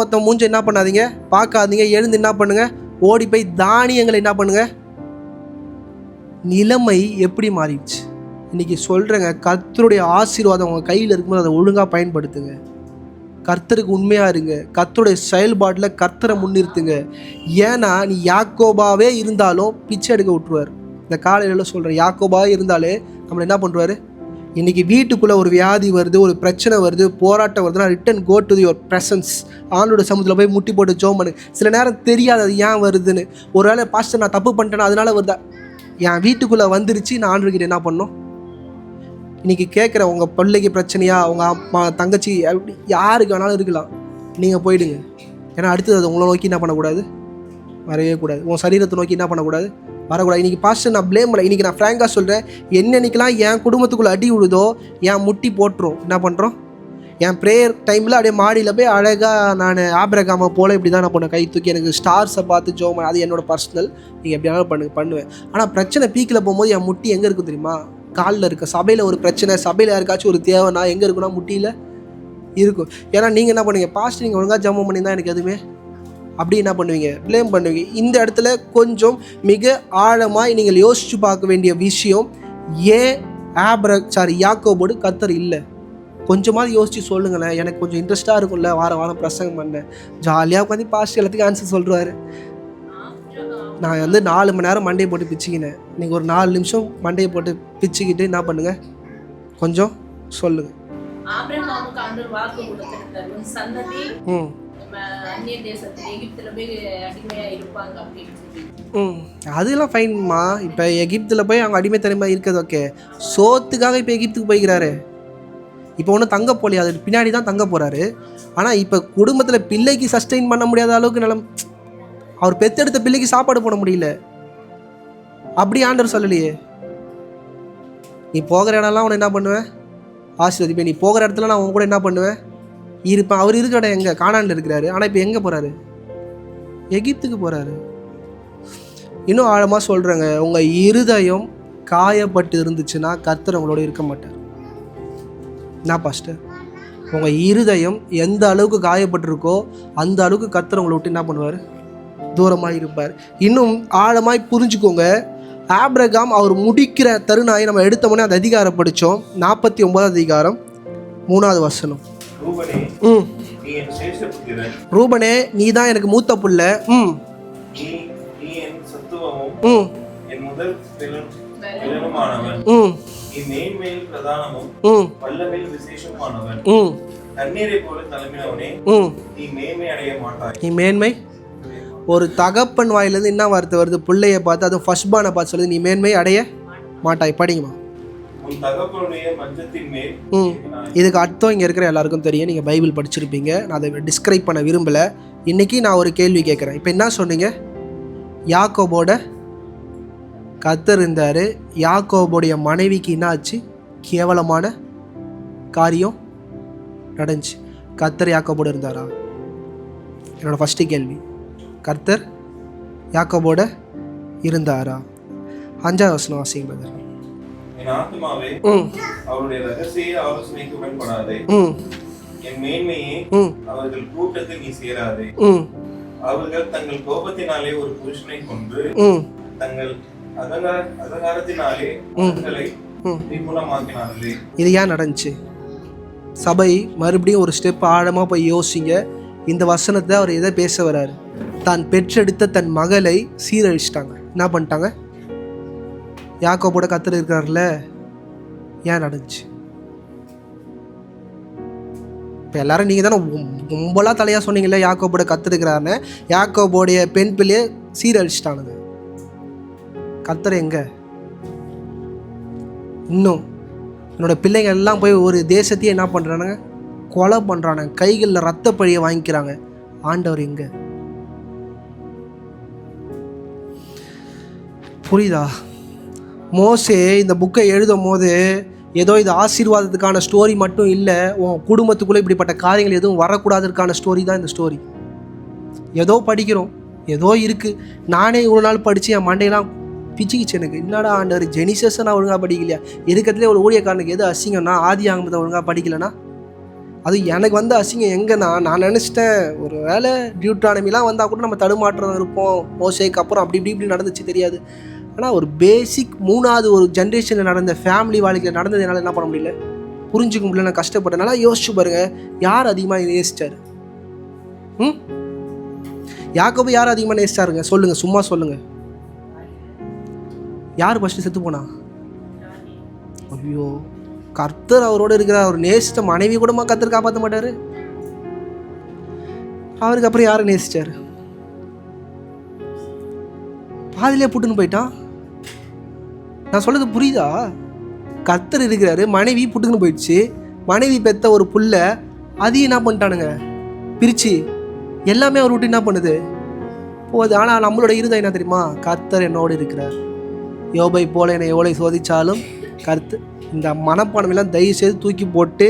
ஒத்த மூஞ்ச என்ன பண்ணாதீங்க, பார்க்காதீங்க, எழுந்து என்ன பண்ணுங்க, ஓடி போய் தானியங்களை என்ன பண்ணுங்க. நிலைமை எப்படி மாறிடுச்சு இன்றைக்கி சொல்கிறேங்க. கர்த்தருடைய ஆசீர்வாதம் உங்கள் கையில் இருக்கும்போது அதை ஒழுங்காக பயன்படுத்துங்க. கர்த்தருக்கு உண்மையாக இருங்க, கர்த்தருடைய செயல்பாட்டில் கர்த்தரை முன்னிறுத்துங்க. ஏன்னா நீ யாக்கோபாவே இருந்தாலும் பிச்சை எடுக்க விட்டுருவார். இந்த காலையில் சொல்கிறேன், யாக்கோபாவே இருந்தாலே நம்மளை என்ன பண்ணுவார். இன்றைக்கி வீட்டுக்குள்ளே ஒரு வியாதி வருது, ஒரு பிரச்சனை வருது, போராட்டம் வருதுன்னா return go to your presence. ஆண்டோட சமூகத்தில் போய் முட்டி போட்டு ஜெபம் பண்ணு. சில நேரம் தெரியாது அது ஏன் வருதுன்னு. ஒரு வேளை பாஸ்டர் நான் தப்பு பண்ணிட்டேன்னா அதனால வருதா, என் வீட்டுக்குள்ளே வந்துருச்சு, நான் ஆண்டவர்கிட்ட என்ன பண்ணணும். இன்றைக்கி கேட்குற உங்கள் பிள்ளைக்கு பிரச்சனையா, உங்கள் அம்மா தங்கச்சி அப்படி யாருக்கு வேணாலும் இருக்கலாம், நீங்கள் போயிடுங்க. ஏன்னா அடுத்தது அது உங்களை நோக்கி என்ன பண்ணக்கூடாது, வரவே கூடாது. உன் சரீரத்தை நோக்கி என்ன பண்ணக்கூடாது, வரக்கூடாது. இன்றைக்கி பாஸ்டர் நான் ப்ளேம் பண்ணல, இன்றைக்கி நான் ஃப்ராங்காக சொல்கிறேன், என்னன்னைக்கெல்லாம் என் குடும்பத்துக்குள்ளே அடி விழுதோ என் முட்டி போட்டுரும். என்ன பண்ணுறோம், என் ப்ரேயர் டைமில் அப்படியே மாடியில் போய் அழகாக நான் ஆபிரகாமை போல் இப்படி தான் நான் பண்ணேன், கை தூக்கி எனக்கு ஸ்டார்ஸை பார்த்து ஜோம், அது என்னோடய பர்சனல், நீங்கள் எப்படியாவது பண்ணுவேன். ஆனால் பிரச்சனை பீக்கில் போகும்போது என் முட்டி எங்கே இருக்கும் தெரியுமா, காலில் இருக்க. சபையில் ஒரு பிரச்சனை, சபையில் யாருக்காச்சும் ஒரு தேவைன்னா எங்கே இருக்குன்னா முட்டியில் இருக்கும். ஏன்னா நீங்கள் என்ன பண்ணுவீங்க, பாஸ்டர் நீங்கள் ஒழுங்காக ஜெபம் பண்ணி தான் எனக்கு எதுவுமே அப்படி என்ன பண்ணுவீங்க, ப்ளேம் பண்ணுவீங்க. இந்த இடத்துல கொஞ்சம் மிக ஆழமாய் நீங்கள் யோசித்து பார்க்க வேண்டிய விஷயம், ஏன் யாக்கோபோடு கர்த்தர் இல்லை, கொஞ்சமாவது யோசித்து சொல்லுங்களேன். எனக்கு கொஞ்சம் இன்ட்ரெஸ்ட்டாக இருக்கும்ல, வாரம் பிரசங்கம் பண்ணேன், ஜாலியாக உட்காந்து பாஸ்டர் எல்லாத்துக்கும் ஆன்சர் சொல்கிறாரு. நான் 4 மணி நேரம் மண்டையை போட்டு பிச்சுக்கினேன், நீங்கள் ஒரு 4 நிமிஷம் மண்டையை போட்டு பிச்சுக்கிட்டு என்ன பண்ணுங்கள், கொஞ்சம் சொல்லுங்கள். ஆபிரகாமுக்கு ஆண்டவர் வாக்கு கொடுத்திருந்தார், உன் சந்ததி அந்நிய தேசத்தில் எகிப்தில் போய் அடிமையாக இருப்பாங்க அப்படின்னு சொல்லி. அதெல்லாம் ஃபைன்மா. இப்போ எகிப்தில் போய் அவங்க அடிமைத்தனமாக இருக்கிறது ஓகே, சோத்துக்காக இப்போ எகிப்துக்கு போய்க்கிறாரு. இப்போ ஒன்றும் தங்க போலையா, அது பின்னாடி தான் தங்க போகிறாரு. ஆனால் இப்போ குடும்பத்தில் பிள்ளைக்கு சஸ்டெயின் பண்ண முடியாத அளவுக்கு நிலம், அவர் பெத்தெடுத்த பிள்ளைக்கு சாப்பாடு போட முடியல. அப்படி ஆண்டவர் சொல்லலையே, நீ போகிற இடம்லாம் உன்னை என்ன பண்ணுவேன், ஆசீர்வதிப்பேன். நீ போகிற இடத்துல நான் உன் கூட என்ன பண்ணுவேன், இருப்பேன். அவர் இருக்கிற இடம் எங்கே, கானானில் இருக்கிறாரு. ஆனால் இப்போ எங்கே போகிறாரு, எகிப்துக்கு போகிறாரு. இன்னும் ஆழமாக சொல்கிறேங்க, உங்கள் இருதயம் காயப்பட்டு இருந்துச்சுன்னா கர்த்தர் உங்களோட இருக்க மாட்டார். என்ன பாஸ்டர், உங்கள் இருதயம் எந்த அளவுக்கு காயப்பட்டிருக்கோ அந்த அளவுக்கு கர்த்தர் உங்களை விட்டு என்ன பண்ணுவார், தூரமாக இருப்பார். இன்னும் ஆழமாய் புரிஞ்சுக்கோங்க. ஆபிரகாம் அவர் முடிக்கிற தருணாயை நம்ம எடுத்தோம்னே அந்த அதிகாரம் படித்தோம், 49 அதிகாரம் 3வது வசனம். ரூபனே நீ தான் எனக்கு மூத்த புள்ள, நீ மேன்மை. ஒரு தகப்பன் வாயிலிருந்து என்ன வார்த்தை வருது, பிள்ளைய பார்த்து, அதுவும் ஃபர்ஸ்ட் பார்னை பார்த்து சொல்லுது, நீ மேன்மை அடைய மாட்டாய். படிங்கம்மா. இதுக்கு அர்த்தம் இங்கே இருக்கிற எல்லாருக்கும் தெரியும், நீங்கள் பைபிள் படிச்சிருப்பீங்க, நான் அதை டிஸ்கிரைப் பண்ண விரும்பலை. இன்றைக்கி நான் ஒரு கேள்வி கேட்குறேன். இப்போ என்ன சொன்னீங்க, யாக்கோபோட கர்த்தர் இருந்தார், யாக்கோபோடைய மனைவிக்கு என்ன ஆச்சு, கேவலமான காரியம் நடந்துச்சு. கர்த்தர் யாக்கோபோடு இருந்தாரா? என்னோடய ஃபஸ்ட்டு கேள்வி, கர்த்தர் யாக்கோபோட இருந்தாரா? 5வது வசனம் வாசிங்க பிரதர். என் ஆத்துமாவே அவருடைய ரகசிய ஆலோசனைக்கு உடன்படாதே, என் மேன்மையே அவர்கள் கூட்டத்தில் நீ சேராதே. அவர்கள் தங்கள் கோபத்தினாலே ஒரு புருஷனை கொன்று தங்கள் அதங்காரத்தினாலே அவர்களை நிர்மூலமாக்கினார்களே. இது ஏன் நடந்துச்சு? சபை மறுபடியும் ஒரு ஸ்டெப் ஆழமாக போய் யோசிங்க. இந்த வசனத்தை அவர் எதை பேச வர்றாரு? தான் பெற்றெடுத்த தன் மகளை சீரழிச்சிட்டாங்க. என்ன பண்ணிட்டாங்க? யாக்கோபோட கர்த்தர் இருக்கிறார்ல, ஏன் நடந்துச்சு? இப்போ எல்லாரும் நீங்கள் தானே ரொம்பலாம் தலையாக சொன்னீங்கல்ல யாக்கோபோட கர்த்தர் இருக்கிறாருன்னு. யாக்கோபோடைய பெண் பிள்ளையை சீரழிச்சிட்டானுங்க. கர்த்தர் எங்க? இன்னும் என்னோட பிள்ளைங்க எல்லாம் போய் ஒரு தேசத்தையே என்ன பண்ணுறானுங்க? கொலை பண்ணுறானுங்க, கைகளில் ரத்த பழியை வாங்கிக்கிறாங்க. ஆண்டவர் எங்க? புரியுதா? மோசே இந்த புக்கை எழுதும் போது ஏதோ இது ஆசீர்வாதத்துக்கான ஸ்டோரி மட்டும் இல்லை, உன் குடும்பத்துக்குள்ளே இப்படிப்பட்ட காரியங்கள் எதுவும் வரக்கூடாததுக்கான ஸ்டோரி தான் இந்த ஸ்டோரி. ஏதோ படிக்கிறோம், ஏதோ இருக்குது. நானே இவ்வளோ நாள் படித்து என் மண்டையெல்லாம் பிச்சுக்கிச்சு. எனக்கு என்னடா ஆண்டவர், ஜெனிசஸை நான் ஒழுங்காக படிக்கலையா? இருக்கிறதுலே ஒரு ஊழியக்காரனுக்கு எது அசிங்கம்னா ஆதி ஆகமத்தை ஒழுங்காக படிக்கலைன்னா அது எனக்கு வந்து அசிங்கம். எங்கன்னா நான் நினச்சிட்டேன் ஒரு வேளை டியூட்ரானமிலாம் வந்தால் கூட நம்ம தடுமாற்றம் இருப்போம், மோசேக்கு அப்புறம் அப்படி இப்படி நடந்துச்சு தெரியாது. ஆனால் ஒரு பேசிக் 3வது ஒரு ஜென்ரேஷனில் நடந்த ஃபேமிலி வாழ்க்கையில் நடந்தது என்னால் என்ன பண்ண முடியல, புரிஞ்சுக்க முடியல. நான் கஷ்டப்பட்டேனால யோசிச்சு பாருங்கள், யார் அதிகமாக நேசிச்சார்? யாக்கோபு யார் அதிகமாக நேசிச்சாருங்க? சொல்லுங்கள், சும்மா சொல்லுங்கள். யார் ஃபஸ்ட்டு செத்து போனா? ஐயோ, கர்த்தர் அவரோட இருக்கிறார். அவர் நேசித்த மனைவி கூடமா கர்த்தர் காப்பாற்ற மாட்டார்? அவருக்கு அப்புறம் யாரை நேசிச்சார்? பாதிலே புட்டுன்னு போயிட்டான். நான் சொல்றது புரியுதா? கர்த்தர் இருக்கிறாரு, மனைவி புட்டுக்குன்னு போயிடுச்சு. மனைவி பெத்த ஒரு புள்ள, அதையும் என்ன பண்ணிட்டானுங்க? பிரிச்சு எல்லாமே அவர் விட்டு என்ன பண்ணுது போகுது. ஆனால் நம்மளோட இருதயம் என்ன தெரியுமா? கர்த்தர் என்னோடு இருக்கிறார். யோபை போல என்னை எவ்வளோ சோதிச்சாலும் கர்த்தர். இந்த மனப்பான்மையெல்லாம் தயவு செய்து தூக்கி போட்டு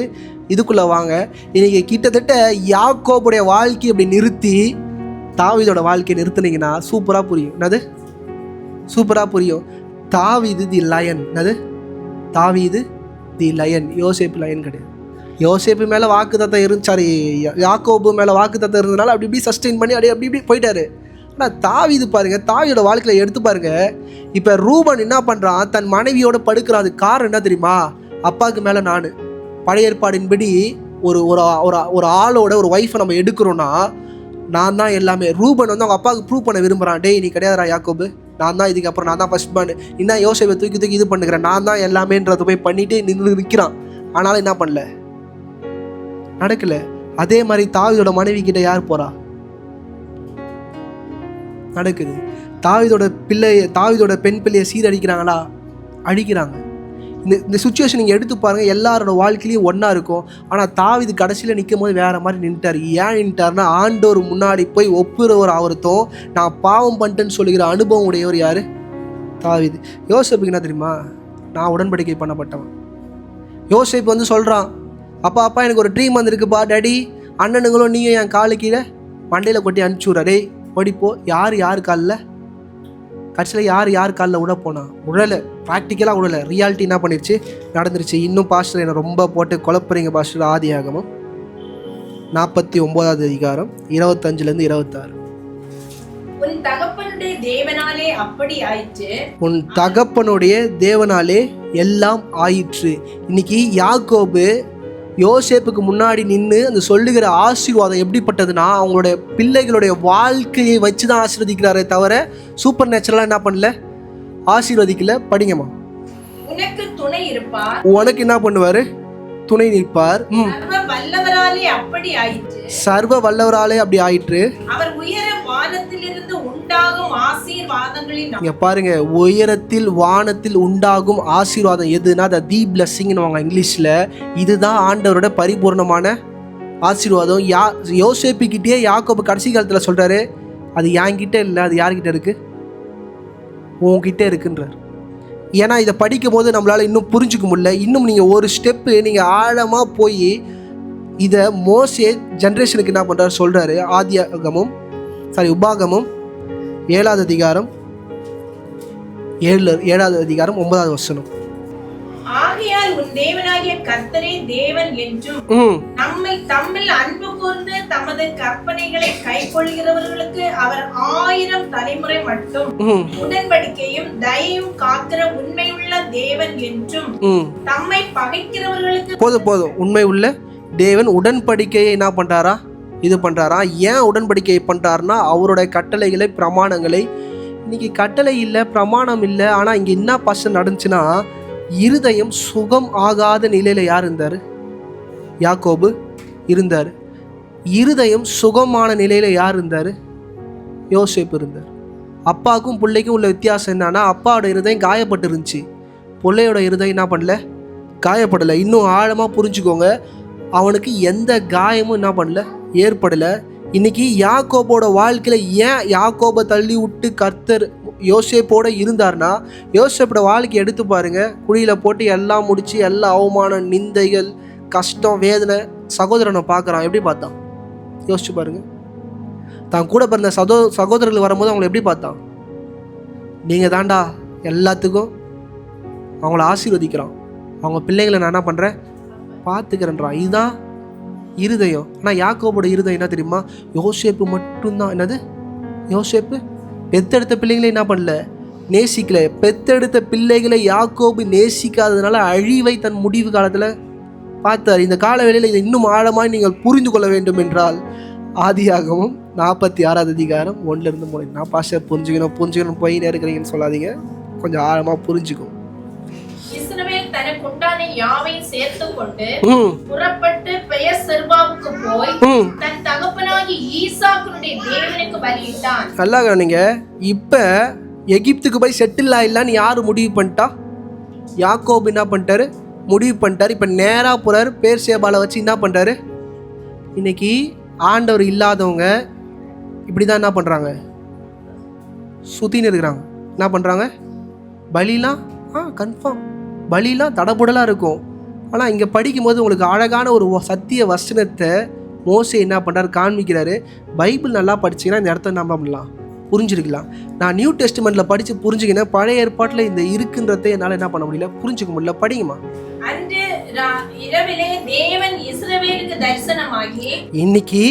இதுக்குள்ளே வாங்க. இன்றைக்கி கிட்டத்தட்ட யாக்கோபுடைய வாழ்க்கையை அப்படி நிறுத்தி தாவீதோட வாழ்க்கையை நிறுத்தினீங்கன்னா சூப்பராக புரியும். என்னது சூப்பராக புரியும்? தாவீது தி லயன். என்னது தாவீது தி லயன், யோசேப்பு லயன் கிடையாது. யோசேப்பு மேலே வாக்குத்தத்தம் இருந்துச்சாரு, யாக்கோபு மேலே வாக்குத்தத்தம் இருந்ததுனால அப்படி இப்படி சஸ்டெயின் பண்ணி அப்படி இப்படி போயிட்டாரு. ஆனால் தாவீது பாருங்க, தாவீதோட வாழ்க்கையில் எடுத்து பாருங்க. இப்போ ரூபன் என்ன பண்ணுறான்? தன் மனைவியோட படுக்கிறான். அது காரணம் என்ன தெரியுமா? அப்பாவுக்கு மேலே நான். பழைய ஏற்பாடின்படி ஒரு ஒரு ஆளோட ஒரு ஒய்ஃபை நம்ம எடுக்கிறோன்னா நான் தான் எல்லாமே. ரூபன் வந்து அவங்க அப்பாவுக்கு ப்ரூவ் பண்ண விரும்புகிறான். டேய் நீ கிடையாதுடா யாக்கோபு, நான் தான் இதுக்கப்புறம் நான் தான் ஃபர்ஸ்ட் பான். இன்னும் யோசேப்பை தூக்கி இது பண்ணுகிறேன், நான் தான் எல்லாமேன்றதை போய் பண்ணிட்டு நிற்கிறான். ஆனாலும் என்ன பண்ணல, நடக்கல. அதே மாதிரி தாவீதோட மனைவி கிட்ட யார் போறா? நடக்குது. தாவீதோட பெண் பிள்ளையை சீரடிக்கிறாங்களா? அழிக்கிறாங்க. இந்த சுச்சுவேஷன் நீங்கள் எடுத்து பாருங்கள், எல்லாரோட வாழ்க்கையிலையும் ஒன்றா இருக்கும். ஆனால் தாவீது கடைசியில் நிற்கும் போது வேறு மாதிரி நின்ட்டார். ஏன் நின்ட்டார்னா, ஆண்டவர் முன்னாடி போய் ஒப்புரவர் ஆகிறதும் நான் பாவம் பண்ணிட்டேன்னு சொல்லுகிற அனுபவம் உடையவர் யார்? தாவீது. யோசேப்புக்கு என்ன தெரியுமா? நான் உடன்படிக்கை பண்ணப்பட்டவன். யோசேப்பு வந்து சொல்கிறான், அப்பா எனக்கு ஒரு ட்ரீம் வந்திருக்குப்பா டேடி, அண்ணனுங்களும் நீங்கள் என் காலு கீழே மண்டையில் கொட்டி அனுப்பிச்சுடுறே, ஓடிப்போ. யார் காலில்? கடைசியில் யார் காலில் விட போனா? உடலை, ப்ராக்டிக்கலாக உடலை. ரியாலிட்டி என்ன பண்ணிடுச்சு? நடந்துருச்சு. இன்னும் பாஸ்டர் என்னை ரொம்ப போட்டு குழப்பறீங்க பாஸ்டர். ஆதியாகமம் 49வது அதிகாரம் 25லேருந்து 26. உன் தகப்பனுடைய தேவனாலே அப்படி ஆயிற்று. உன் தகப்பனுடைய தேவனாலே எல்லாம் ஆயிற்று. இன்னைக்கு யாக்கோபு யோசேப்புக்கு முன்னாடி நின்று அந்த சொல்லுகிற ஆசீர்வாதம் எப்படிப்பட்டதுன்னா, அவங்களுடைய பிள்ளைகளுடைய வாழ்க்கையை வச்சு தான் ஆசீர்வதிக்கிறாரே தவிர சூப்பர் நேச்சுரலாக என்ன பண்ணல, ஆசீர்வதிக்கல. படிங்கம்மா. உனக்கு துணை இருப்பார். உனக்கு என்ன பண்ணுவாரு? துணை நிற்பார். சர்வ வல்லவராலே அப்படி ஆயிற்று. சர்வ வல்லவராலே அப்படி ஆயிற்று. அவர் உயர வானத்திலிருந்து உண்டாகும் ஆசீர்வாதங்களின். இங்க பாருங்க, உயரத்தில் வானத்தில் உண்டாகும் ஆசீர்வாதம் எதுனா தி பிளெஸிங்னு இங்கிலீஷ்ல. இதுதான் ஆண்டவரோட பரிபூர்ணமான ஆசீர்வாதம். யோசேப்புக்கிட்டே யாக்கோபு கடைசி காலத்துல சொல்றாரு, அது என்கிட்ட இல்லை, அது யார்கிட்ட இருக்கு? உன்கிட்ட இருக்குன்றார். ஏன்னா இதை படிக்கும் போது நம்மளால இன்னும் புரிஞ்சுக்க முடியல. இன்னும் நீங்கள் ஒரு ஸ்டெப்பு நீங்கள் ஆழமாக போய் இதை மோசே ஜென்ரேஷனுக்கு என்ன பண்ணுறாரு சொல்கிறாரு. உபாகமும் 7வது அதிகாரம் 7வது அதிகாரம் 9வது வசனம். ஆகையால் உன் தேவனாகிய கர்த்தரே தேவன் என்றும் தம்மில் அன்பு கூர்ந்து தமது கற்பனைகளை கைக்கொள்கிறவர்களுக்கு அவர் 1000 தலைமுறை மட்டும் உடன்படிக்கையும் தயையும் காக்கிற உண்மையுள்ள தேவன் என்றும் தம்மை பகைக்கிறவர்களுக்கு போதும் உண்மை உள்ள தேவன் உடன்படிக்கையை என்ன பண்றாரா, இது பண்றாரா. ஏன் உடன்படிக்கையை பண்றாருன்னா அவருடைய கட்டளைகளை, பிரமாணங்களை. இன்னைக்கு கட்டளை இல்லை, பிரமாணம் இல்லை, ஆனா இங்க என்ன பர்சன் நடந்துச்சுன்னா இருதயம் சுகம் ஆகாத நிலையில யார் இருந்தாரு? யாக்கோபு இருந்தார். இருதயம் சுகமான நிலையில யார் இருந்தாரு? யோசேப்பு இருந்தார். அப்பாவுக்கும் பிள்ளைக்கும் உள்ள வித்தியாசம் என்னன்னா, அப்பாவோட இருதயம் காயப்பட்டு இருந்துச்சு, பிள்ளையோட இருதயம் என்ன பண்ணல, காயப்படலை. இன்னும் ஆழமா புரிஞ்சுக்கோங்க, அவனுக்கு எந்த காயமும் என்ன பண்ணல, ஏற்படலை. இன்னைக்கு யாக்கோபோட வாழ்க்கையில ஏன் யாக்கோபை தள்ளி விட்டு கர்த்தர் யோசேப்போட இருந்தார்னா, யோசேப்போட வாழ்க்கை எடுத்து பாருங்க. குழியில போட்டு எல்லாம் முடிச்சு, எல்லா அவமானம், நிந்தைகள், கஷ்டம், வேதனை. சகோதரனை பார்க்குறான், எப்படி பார்த்தான் யோசிச்சு பாருங்க. தான் கூட பிறந்த சகோதரர்கள் வரும்போது அவங்களை எப்படி பார்த்தான்? நீங்கள் தாண்டா எல்லாத்துக்கும். அவங்கள ஆசீர்வதிக்கிறான். அவங்க பிள்ளைங்களை நான் என்ன பண்ணுறேன், பார்த்துக்கிறேன்றான். இதுதான் இருதயம். ஆனால் யாக்கோபோட இருதயம் என்ன தெரியுமா? யோசேப்பு மட்டும்தான். என்னது? யோசேப்பு பெத்தெடுத்த பிள்ளைகளை என்ன பண்ணல, நேசிக்கல. பெத்தெடுத்த பிள்ளைகளை யாக்கோபு நேசிக்காததுனால அழிவை தன் முடிவு காலத்தில் பார்த்தார். இந்த கால வேளையில் இதை இன்னும் ஆழமாய் நீங்கள் புரிந்து கொள்ள வேண்டும் என்றால் ஆதியாகமம் 46 அதிகாரம் 1-3. நான் பாஸ்டர் புரிஞ்சுக்கணும் போயினே இருக்கிறீங்கன்னு சொல்லாதீங்க, கொஞ்சம் ஆழமாக புரிஞ்சுக்கும். இஸ்ரவேல் தனக்கு உண்டான யாவையும் சேர்த்து கொண்டு புறப்பட்டு பெயர்செபாவுக்கு போய் தன் தகப்பனாகிய ஈசாக்குடைய தேவனுக்கு பலியிட்டான். நல்லா கவனிங்க. இப்ப எகிப்துக்கு போய் செட்டில் ஆயிடலான்னு யாரு முடிவு பண்ணிட்டா? யாக்கோபு என்ன பண்ணிட்டாரு, முடிவு பண்ணிட்டாரு. இப்ப நேரா போறாரு, பெயர்செபால வச்சு என்ன பண்றாரு. இன்னைக்கு ஆண்டவர் இல்லாதவங்க இப்படிதான் என்ன பண்றாங்க, சுத்தின்னு இருக்கிறாங்க. என்ன பண்றாங்க, பலிலாம் கன்ஃபார்ம், பலிலாம் தடபுடலாக இருக்கும். ஆனால் இங்கே படிக்கும்போது உங்களுக்கு அழகான ஒரு சத்திய வசனத்தை மோசே என்ன பண்ணுறாரு, காண்பிக்கிறாரு. பைபிள் நல்லா படிச்சிங்கன்னா இந்த இடத்த நம்ம பண்ணலாம், புரிஞ்சிருக்கலாம். நான் நியூ டெஸ்ட்மெண்ட்டில் படித்து புரிஞ்சுக்கினேன், பழைய ஏற்பாட்டில் இந்த இருக்குன்றதை என்னால் என்ன பண்ண முடியல, புரிஞ்சுக்க முடியல. படிங்கம்மா. அன்று இரவிலே தேவன் இஸ்ரவேலுக்கு தரிசனமாகி. இன்னைக்கு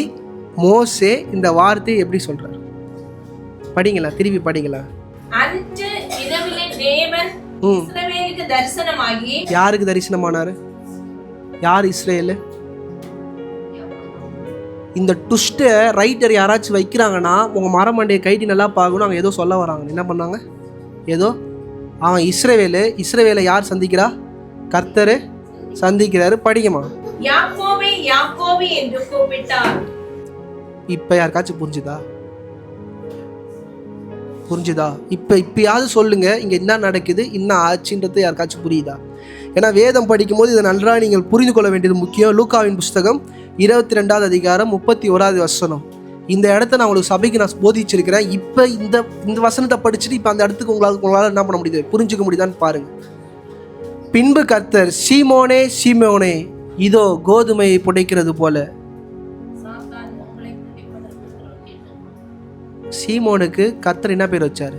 மோசே இந்த வார்த்தையை எப்படி சொல்றாரு படிங்களா, திருப்பி படிங்களா. அன்று இரவிலே தேவன் இஸ்ரவேலுக்கு தரிசனமாகி. யாருக்கு தரிசனமானாரு? யார்? இஸ்ரேல். இந்த டுஸ்ட்டை ரைட்டர் யாராச்சும் வைக்கிறாங்கன்னா உங்கள் மரமண்டையை கைட்டி நல்லா பார்க்கணும். அவங்க ஏதோ சொல்ல வராங்க. என்ன பண்ணாங்க? ஏதோ அவன் இஸ்ரவேலை யார் சந்திக்கிறா? கர்த்தர் சந்திக்கிறாரு. படிக்குமா. யாக்கோபே யாக்கோபே என்று கூப்பிட்டார். இப்போ யாருக்காச்சும் புரிஞ்சுதா? இப்பயாவது சொல்லுங்க, இங்கே என்ன நடக்குது, என்ன ஆச்சுன்றது யாருக்காச்சும் புரியுதா? ஏன்னா வேதம் படிக்கும்போது இதை நன்றாக நீங்கள் புரிந்து கொள்ள வேண்டியது முக்கியம். லூக்காவின் புஸ்தகம் 22 அதிகாரம் 31 வசனம். இந்த இடத்த நான் உங்களுக்கு சபைக்கு நான் போதிச்சிருக்கிறேன். இப்போ இந்த வசனத்தை படிச்சுட்டு இப்போ அந்த இடத்துக்கு உங்களால் என்ன பண்ண முடியுது, புரிஞ்சுக்க முடியுதான்னு பாருங்க. பின்பு கர்த்தர், சீமோனே சீமோனே, இதோ கோதுமையை புடைக்கிறது போல. சீமோனுக்கு கர்த்தர் என்ன பேர் வச்சாரு?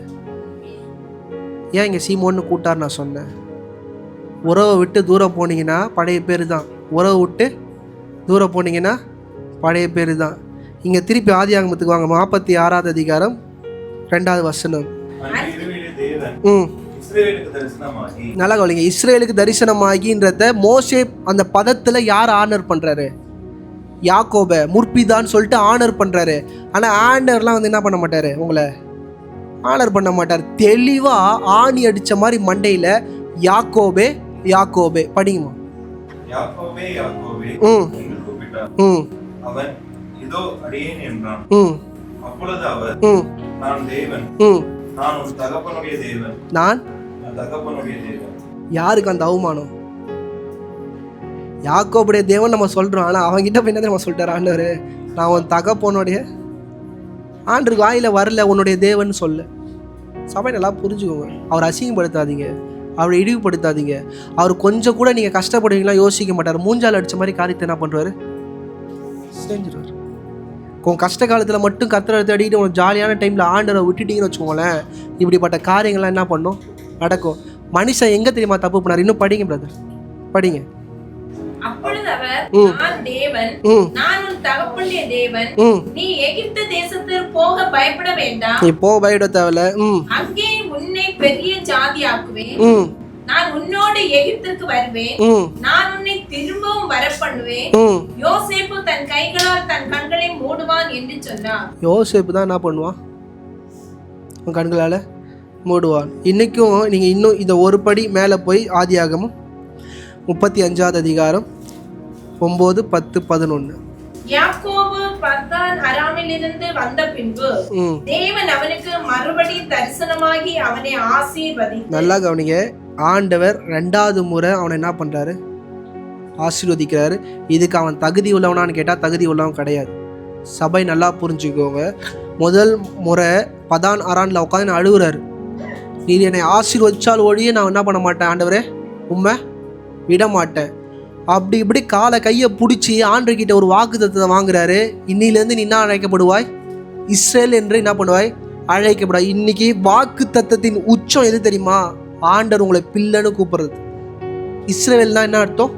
ஏன் இங்கே சீமோன்னு கூட்டார்? நான் சொன்னேன், உறவை விட்டு தூரம் போனீங்கன்னா பழைய பேர் தான். உறவை விட்டு தூரம் போனீங்கன்னா பழைய பேர் தான். இங்கே திருப்பி ஆதியாகமத்துக்கு வாங்க, 46 அதிகாரம் 2 வசனம். நல்லா கவனிங்க. இஸ்ரேலுக்கு தரிசனமாகின்றத மோசே அந்த பதத்தில் யார் ஆனர் பண்ணுறாரு? யாக்கோபை முற்பிதான்னு சொல்லிட்டு ஆனர் பண்ணுறாரு. ஆனால் ஆண்டர்லாம் வந்து என்ன பண்ண மாட்டார், உங்களை ஆனர் பண்ண மாட்டார். தெளிவாக ஆணி அடித்த மாதிரி மண்டையில் யாக்கோபே யாக்கோபே. படிங்கம்மா. யாக்கோபே யாக்கோபே என்று கூப்பிட்டார். அவன் இதோ அடியேன் என்றான். அப்பொழுது அவர், நான் தேவன், நான் உன் தகப்பனுடைய தேவன், நான் தகப்பனுடைய தேவன். யாருக்கு அந்த அவமானம்? யாக்கோபுடைய தேவன் நம்ம சொல்றோம். ஆனால் அவங்கிட்ட போய் என்ன நம்ம சொல்லிட்டார் ஆண்டவர், நான் உன் தகப்பனுடைய. ஆண்டருக்கு வாயில வரல உன்னுடைய தேவன் சொல்ல. சபை நல்லா புரிஞ்சுக்கோங்க. அவர் அசிங்கப்படுத்தாதீங்க, அவரை இழிவுபடுத்தாதீங்க. அவர் கொஞ்சம் கூட நீங்கள் கஷ்டப்படுவீங்களா யோசிக்க மாட்டார். மூஞ்சால் அடித்த மாதிரி காரியத்தை என்ன பண்ணுவார், செஞ்சிருவார். உன் கஷ்ட காலத்தில் மட்டும் கர்த்தரை தேடிட்டு உனக்கு ஜாலியான டைமில் ஆண்டரை விட்டுட்டீங்கன்னு வச்சுக்கோங்களேன், இப்படிப்பட்ட காரியங்கள்லாம் என்ன பண்ணும், நடக்கும். மனுஷன் எங்கே தெரியுமா தப்பு பண்ணார்? இன்னும் படிங்க பிரதர். படிங்க. அப்பொழுது அவர், நான் தேவன், நான் உன் தகப்பனுடைய தேவன், நீ எகிப்து தேசத்தில் போக பயப்பட வேண்டாம், நீ போக பயப்பட தேவையில்ல, அங்கே உன்னை பெரிய ஜாதியாக்குவேன், நான் உன்னோடு எகிப்திற்கு வருவேன், நான் உன்னை திரும்பவும் வரப்பண்ணுவேன், யோசேப்பு தன் கைகளால் தன் கண்களை மூடுவான் என்று சொன்னார். யோசேப்பு தான் என்ன பண்ணுவான்? உன் கண்களால் மூடுவான். இன்னைக்கும் நீங்கள் இன்னும் இந்த ஒரு படி மேலே போய் ஆதியாகமம் 35வது அதிகாரம் 9, 10, 11. யாக்கோபு பத்தான் அராமிலிருந்து வந்த பின்பு தேவன் அவனுக்கு மறுபடி தரிசனமாகி அவனை ஆசீர்வதித்தார். நல்லா கவனிங்க, ஆண்டவர் 2வது முறை அவனை என்ன பண்றாரு? ஆசீர்வதிக்கிறாரு. இதுக்கு அவன் தகுதி உள்ளவனான்னு கேட்டால் தகுதி உள்ளவன் கிடையாது. சபை நல்லா புரிஞ்சுக்கோங்க. முதல் முறை பதான் அரான்ல உட்காந்து நான் அழுகுறாரு. நீ என்னை ஆசீர்வதிச்சால் ஒழிய நான் என்ன பண்ண மாட்டேன் ஆண்டவரே, உண்மை விட மாட்டேன். அப்படி இப்படி காலை கையை பிடிச்சி ஆண்டவர்கிட்ட ஒரு வாக்குத்தத்தத்தை வாங்குறாரு. இன்னிலேருந்து நீ என்ன அழைக்கப்படுவாய்? இஸ்ரேல் என்று என்ன பண்ணுவாய்? அழைக்கப்படுவாய். இன்னைக்கு வாக்குத்தத்தத்தின் உச்சம் எது தெரியுமா? ஆண்டவர் உங்களை பிள்ளைன்னு கூப்பிடுறது. இஸ்ரேல்னா என்ன அர்த்தம்?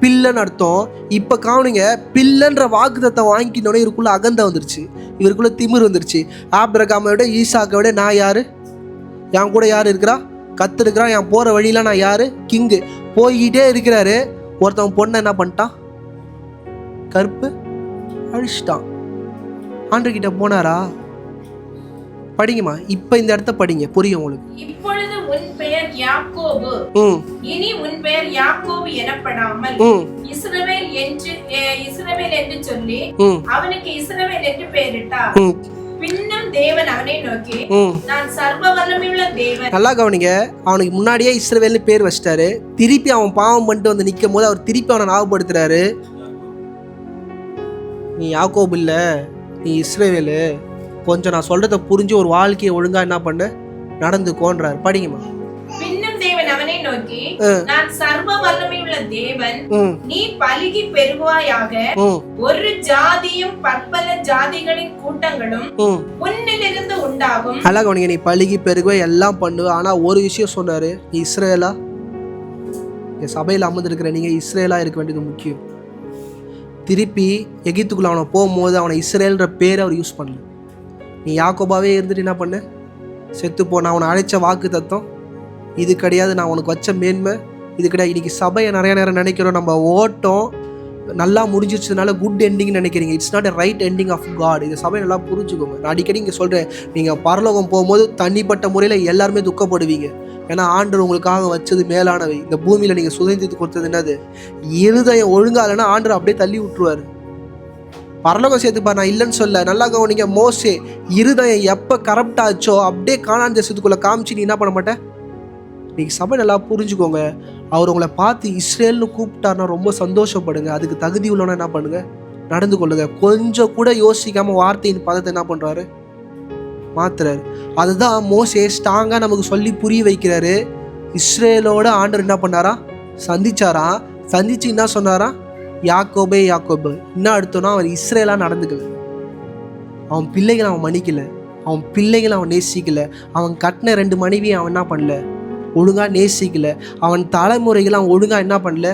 பிள்ளைன்னு அர்த்தம். இப்போ காணுங்க, பிள்ளைன்ற வாக்குத்தத்தம் வாங்கிக்கிட்டோன்னே இவருக்குள்ள அகந்தை வந்துருச்சு, இவருக்குள்ள திமிர் வந்துருச்சு. ஆபிரகாமை விட ஈசாக்கை விட நான் யாரு? என் கூட யார் இருக்கிறா? கத்து இருக்கிறான். என் போகிற வழியெலாம் நான் யாரு? கிங்கு. போய்கிட்டே இருக்கிறாரு. ஒருத்தவன் பொண்ணை என்ன பண்ணிட்டான்? கருப்பு அழிச்சிட்டான். ஆண்டர்கிட்ட போனாரா? படிங்கம்மா, இப்ப இந்த இடத்த படிங்க, புரியும் உங்களுக்கு. இப்பொழுது உன் பெயர் யாக்கோபு, இனி உன் பெயர் யாக்கோபு எனப்படாமல் இஸ்ரவேல் என்று சொல்லி அவனுக்கு இஸ்ரவேல் என்று பெயரிட்டார். பின்னும் தேவன் அவனை நோக்கி, நான் சர்வ வல்லமையுள்ள தேவன். நல்லா கவனிங்க, அவனுக்கு முன்னாடியே இஸ்ரவேல்னு பேர் வச்சிட்டாரு. திருப்பி அவன் பாவம் பண்ணிட்டு வந்து நிற்கும் போது அவர் திருப்பி அவனை ஞாபகப்படுத்துறாரு. நீ யாக்கோபு இல்ல, நீ இஸ்ரவேலு. கொஞ்சம் நான் சொல்றத புரிஞ்சு ஒரு வாழ்க்கையை ஒழுங்கா என்ன பண்ண நடந்துக்கோன்றார். படிங்கம்மா. பின்னும் தேவன் அவனை நோக்கி, நான் சர்வ வல்லமையுள்ள தேவன், நீ பலுகி பெருகுவாயாக, ஒரு ஜாதியும் பற்பல ஜாதிகளின் கூட்டங்களும் உன்னிலிருந்து உண்டாகும். நல்லா கவனிங்க, நீ பலுகி பெருகுவ எல்லாம் பண்ணுவ. ஆனா ஒரு விஷயம் சொன்னாரு, நீ இஸ்ரேலா. சபையில் அமர்ந்திருக்கிற நீங்க இஸ்ரேலா இருக்க வேண்டியது முக்கியம். திருப்பி எகிப்துக்குள்ள அவனை போகும்போது அவனை இஸ்ரேல்ன்ற பேரை அவர் யூஸ் பண்ணல. நீ யாக்கோபாவே இருந்துட்டு என்ன பண்ணு? செத்து போன அவனை அழைச்ச வாக்கு தத்துவம் இது கிடையாது. நான் உனக்கு வச்ச மேன்மை இது கிடையாது. இன்னைக்கு சபையை நிறைய நேரம் நினைக்கிறோம், நம்ம ஓட்டம் நல்லா முடிஞ்சிச்சதுனால குட் எண்டிங்னு நினைக்கிறீங்க. It's not a right ending of God. இந்த சபையை நல்லா புரிஞ்சுக்கோங்க. நான் அடிக்கடி இங்கே சொல்கிறேன், நீங்கள் பரலோகம் போகும்போது தனிப்பட்ட முறையில் எல்லாருமே துக்கப்படுவீங்க. ஏன்னா ஆண்டவர் உங்களுக்காக வச்சது மேலானவை. இந்த பூமியில் நீங்கள் சுதந்திரத்துக்கு கொடுத்தது என்னது? இருதயம் ஒழுங்கா இல்லைன்னா ஆண்டவர் அப்படியே தள்ளி விட்டுருவார். பரலோகம் சேர்த்துப்பார், நான் இல்லைன்னு சொல்ல. நல்லா கவனிங்க, மோசே இருதயம் எப்போ கரப்ட் ஆச்சோ அப்படியே கானான் தேசத்துக்குள்ளே காமிச்சு நீ என்ன பண்ண மாட்டேன். நீங்கள் சபை நல்லா புரிஞ்சுக்கோங்க. அவர் உங்களை பார்த்து இஸ்ரேல்னு கூப்பிட்டாருன்னா ரொம்ப சந்தோஷப்படுங்க. அதுக்கு தகுதி உள்ளவனா என்ன பண்ணுங்க, நடந்து கொள்ளுங்க. கொஞ்சம் கூட யோசிக்காமல் வார்த்தையின் பதத்தை என்ன பண்ணுறாரு, மாத்துறாரு. அதுதான் மோசே ஸ்ட்ராங்காக நமக்கு சொல்லி புரிய வைக்கிறாரு. இஸ்ரேலோட ஆண்டவர் என்ன பண்ணாரா, சந்திச்சாரா. சந்திச்சு என்ன சொன்னாரா, யாக்கோபே யாக்கோபு. என்ன அர்த்தம்னா அவன் இஸ்ரேலாக நடந்துக்கல, அவன் பிள்ளைகளை அவன் மன்னிக்கல, அவன் பிள்ளைகளை அவன் நேசிக்கல, அவன் கட்டின 2 மனைவியை அவன் என்ன பண்ணல, ஒழுங்காக நேசிக்கல, அவன் தலைமுறைகளை அவன் ஒழுங்காக என்ன பண்ணல,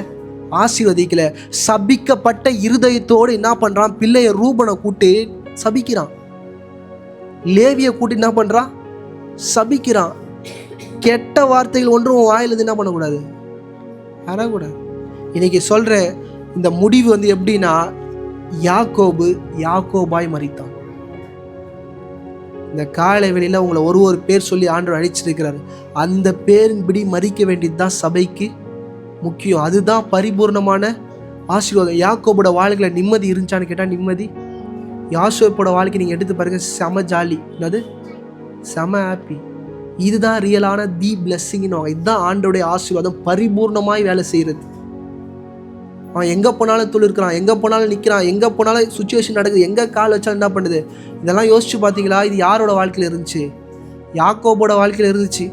ஆசீர்வதிக்கல. சபிக்கப்பட்ட இருதயத்தோடு என்ன பண்ணுறான், பிள்ளைய ரூபனை கூட்டி சபிக்கிறான். லேவியை கூட்டி என்ன பண்ணுறான், சபிக்கிறான். கெட்ட வார்த்தைகள் ஒன்றும் வாயிலிருந்து என்ன பண்ணக்கூடாது, வரக்கூடாது. இன்னைக்கு சொல்கிறேன், இந்த முடிவு வந்து எப்படின்னா, யாக்கோபு யாக்கோபாய் மரித்தான். இந்த காலை வெளியில் உங்களை ஒரு பேர் சொல்லி ஆண்டவர் அழைச்சிருக்கிறாரு. அந்த பேரின்படி மறிக்க வேண்டியது தான் சபைக்கு முக்கியம். அதுதான் பரிபூர்ணமான ஆசீர்வாதம். யாக்கோபோட வாழ்க்கையில நிம்மதி இருந்துச்சான்னு கேட்டால் நிம்மதி. யாசோப்போட வாழ்க்கை நீங்கள் எடுத்து பாருங்க, செம ஜாலி, என்னது செம ஹாப்பி. இதுதான் ரியலான தி பிளெஸ்ஸிங்னு. இதுதான் ஆண்டோடைய ஆசீர்வாதம், பரிபூர்ணமாய் வேலை செய்கிறது. அவன் எங்கே போனாலும் தொழில் இருக்கிறான், எங்கே போனாலும் நிற்கிறான், எங்கே போனாலும் சுச்சுவேஷன் நடக்குது, எங்கே கால் வச்சாலும் என்ன பண்ணுது. இதெல்லாம் யோசிச்சு பார்த்தீங்களா? இது யாரோட வாழ்க்கையில் இருந்துச்சு? யாக்கோபோட வாழ்க்கையில் இருந்துச்சு.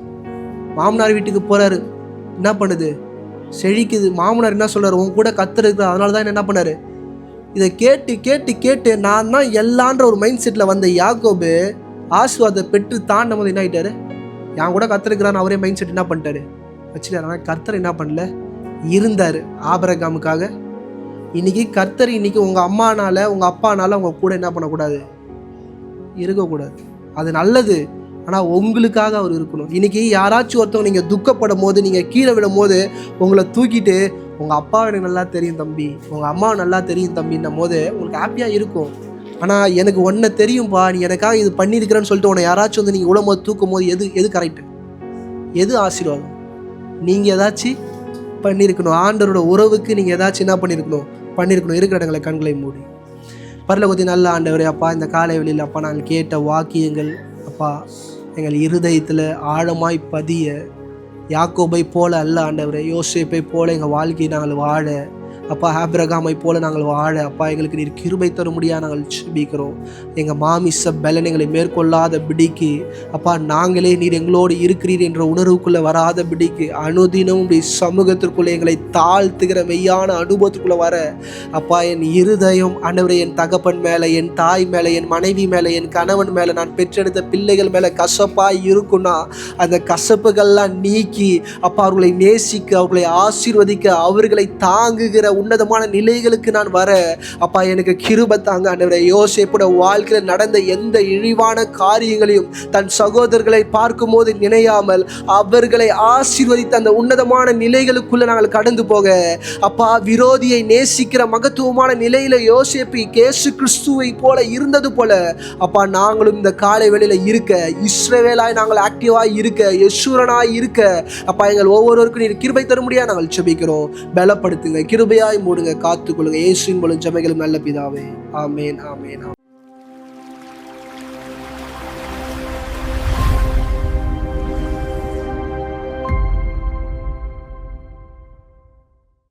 மாமனார் வீட்டுக்கு போகிறாரு, என்ன பண்ணுது, செழிக்குது. மாமனார் என்ன சொல்கிறார், உன் கூட கத்தர் இருக்கிறார், அதனால தான் என்ன பண்ணார். இதை கேட்டு கேட்டு கேட்டு நான் தான் எல்லான்ற ஒரு மைண்ட் செட்டில் வந்த யாக்கோபு ஆசீர்வாதத்தை பெற்று தாண்டும் போது என்ன ஆகிட்டாரு, என் கூட கத்தர் இருக்கிறான்னு அவரே மைண்ட் செட் என்ன பண்ணிட்டாரு வச்சுட்டாரு. ஆனால் கர்த்தர் என்ன பண்ணல, இருந்தார் ஆபிரகாமுக்காக. இன்னைக்கு கர்த்தர் இன்னைக்கு உங்கள் அம்மானால உங்கள் அப்பானால உங்கள் கூட என்ன பண்ணக்கூடாது, இருக்கக்கூடாது. அது நல்லது. ஆனால் உங்களுக்காக அவர் இருக்கணும். இன்றைக்கி யாராச்சும் ஒருத்தவங்க நீங்கள் துக்கப்படும் போது, நீங்கள் கீழே விடும் போது உங்களை தூக்கிட்டு உங்கள் அப்பாவை எனக்கு நல்லா தெரியும் தம்பி, உங்கள் அம்மாவை நல்லா தெரியும் தம்பின்னும் போது உங்களுக்கு ஹாப்பியாக இருக்கும். ஆனால் எனக்கு ஒன்றை தெரியும்பா, நீ எனக்காக இது பண்ணியிருக்கிறேன்னு சொல்லிட்டு உன்னை யாராச்சும் வந்து நீங்கள் விடும் போது தூக்கும் போது எது கரெக்டு, எது ஆசீர்வாதம்? நீங்கள் ஏதாச்சும் பண்ணியிருக்கணும். ஆண்டவரோட உறவுக்கு நீங்கள் ஏதாச்சும் என்ன பண்ணியிருக்கணும். இருக்கிற இடங்களை கண்களை மூடி பரலோகத்தின் நல்ல ஆண்டவரே, அப்பா இந்த காலை வெளியில் அப்பா நாங்கள் கேட்ட வாக்கியங்கள் அப்பா எங்கள் இருதயத்தில் ஆழமாய் பதிய, யாக்கோபை போல அல்ல ஆண்டவரே, யோசேப்பை போல எங்கள் வாழ்க்கையை நாங்கள் வாழ, அப்பா ஆபிரகாமை போல நாங்கள் வாழ அப்பா எங்களுக்கு நீர் கிருபை தரும்படியா நாங்கள் ஜெபிக்கிறோம். எங்கள் மாமிச பலன் எங்களை மேற்கொள்ளாத பிடிக்கு அப்பா நாங்களே நீர் எங்களோடு இருக்கிறீர் என்ற உணர்வுக்குள்ளே வராத பிடிக்கு அனுதினம் சமூகத்திற்குள்ளே எங்களை தாழ்த்துகிற மெய்யான அனுபவத்துக்குள்ளே வர அப்பா என் இருதயம் ஆண்டவரே என் தகப்பன் மேலே, என் தாய் மேலே, என் மனைவி மேலே, என் கணவன் மேலே, நான் பெற்றெடுத்த பிள்ளைகள் மேலே கசப்பாக இருக்குன்னா அந்த கசப்புகள்லாம் நீக்கி அப்பா அவர்களை நேசிக்க, அவர்களை ஆசீர்வதிக்க, அவர்களை தாங்குகிற உன்னதமான நிலைகளுக்கு நான் வர அப்பா எனக்கு கிருபை தாங்க ஆண்டவரே. யோசேப்போட வாழ்க்கையில் நடந்த எந்த இழிவான காரியங்களையும் தன் சகோதரர்களை பார்க்கும்போது நினையாமல் அவர்களை ஆசீர்வதித்த அந்த உன்னதமான நிலைகளுக்குள்ள நாங்கள் கடந்து போக அப்பா விரோதியை நேசிக்கிற மகத்துவமான நிலையில யோசேப்பு இயேசு கிறிஸ்துவை போல இருந்தது போல அப்பா நாங்களும் இந்த காலை வேளையில இருக்க, இஸ்ரவேலாய் நாங்கள் ஆக்டிவாய் இருக்க, யெஷூரனாய் இருக்க அப்பா எங்கள் ஒவ்வொருவருக்கும் நீர் கிருபை தரும்படியா நாங்கள் ஜெபிக்கிறோம். பலப்படுத்துங்க, கிருபையாய் மூடுங்க, காத்துக்கொள்ளுங்க. இயேசுவின் மூலம் ஜெபங்களும் நல்ல பிதாவே. ஆமேன், ஆமேன்.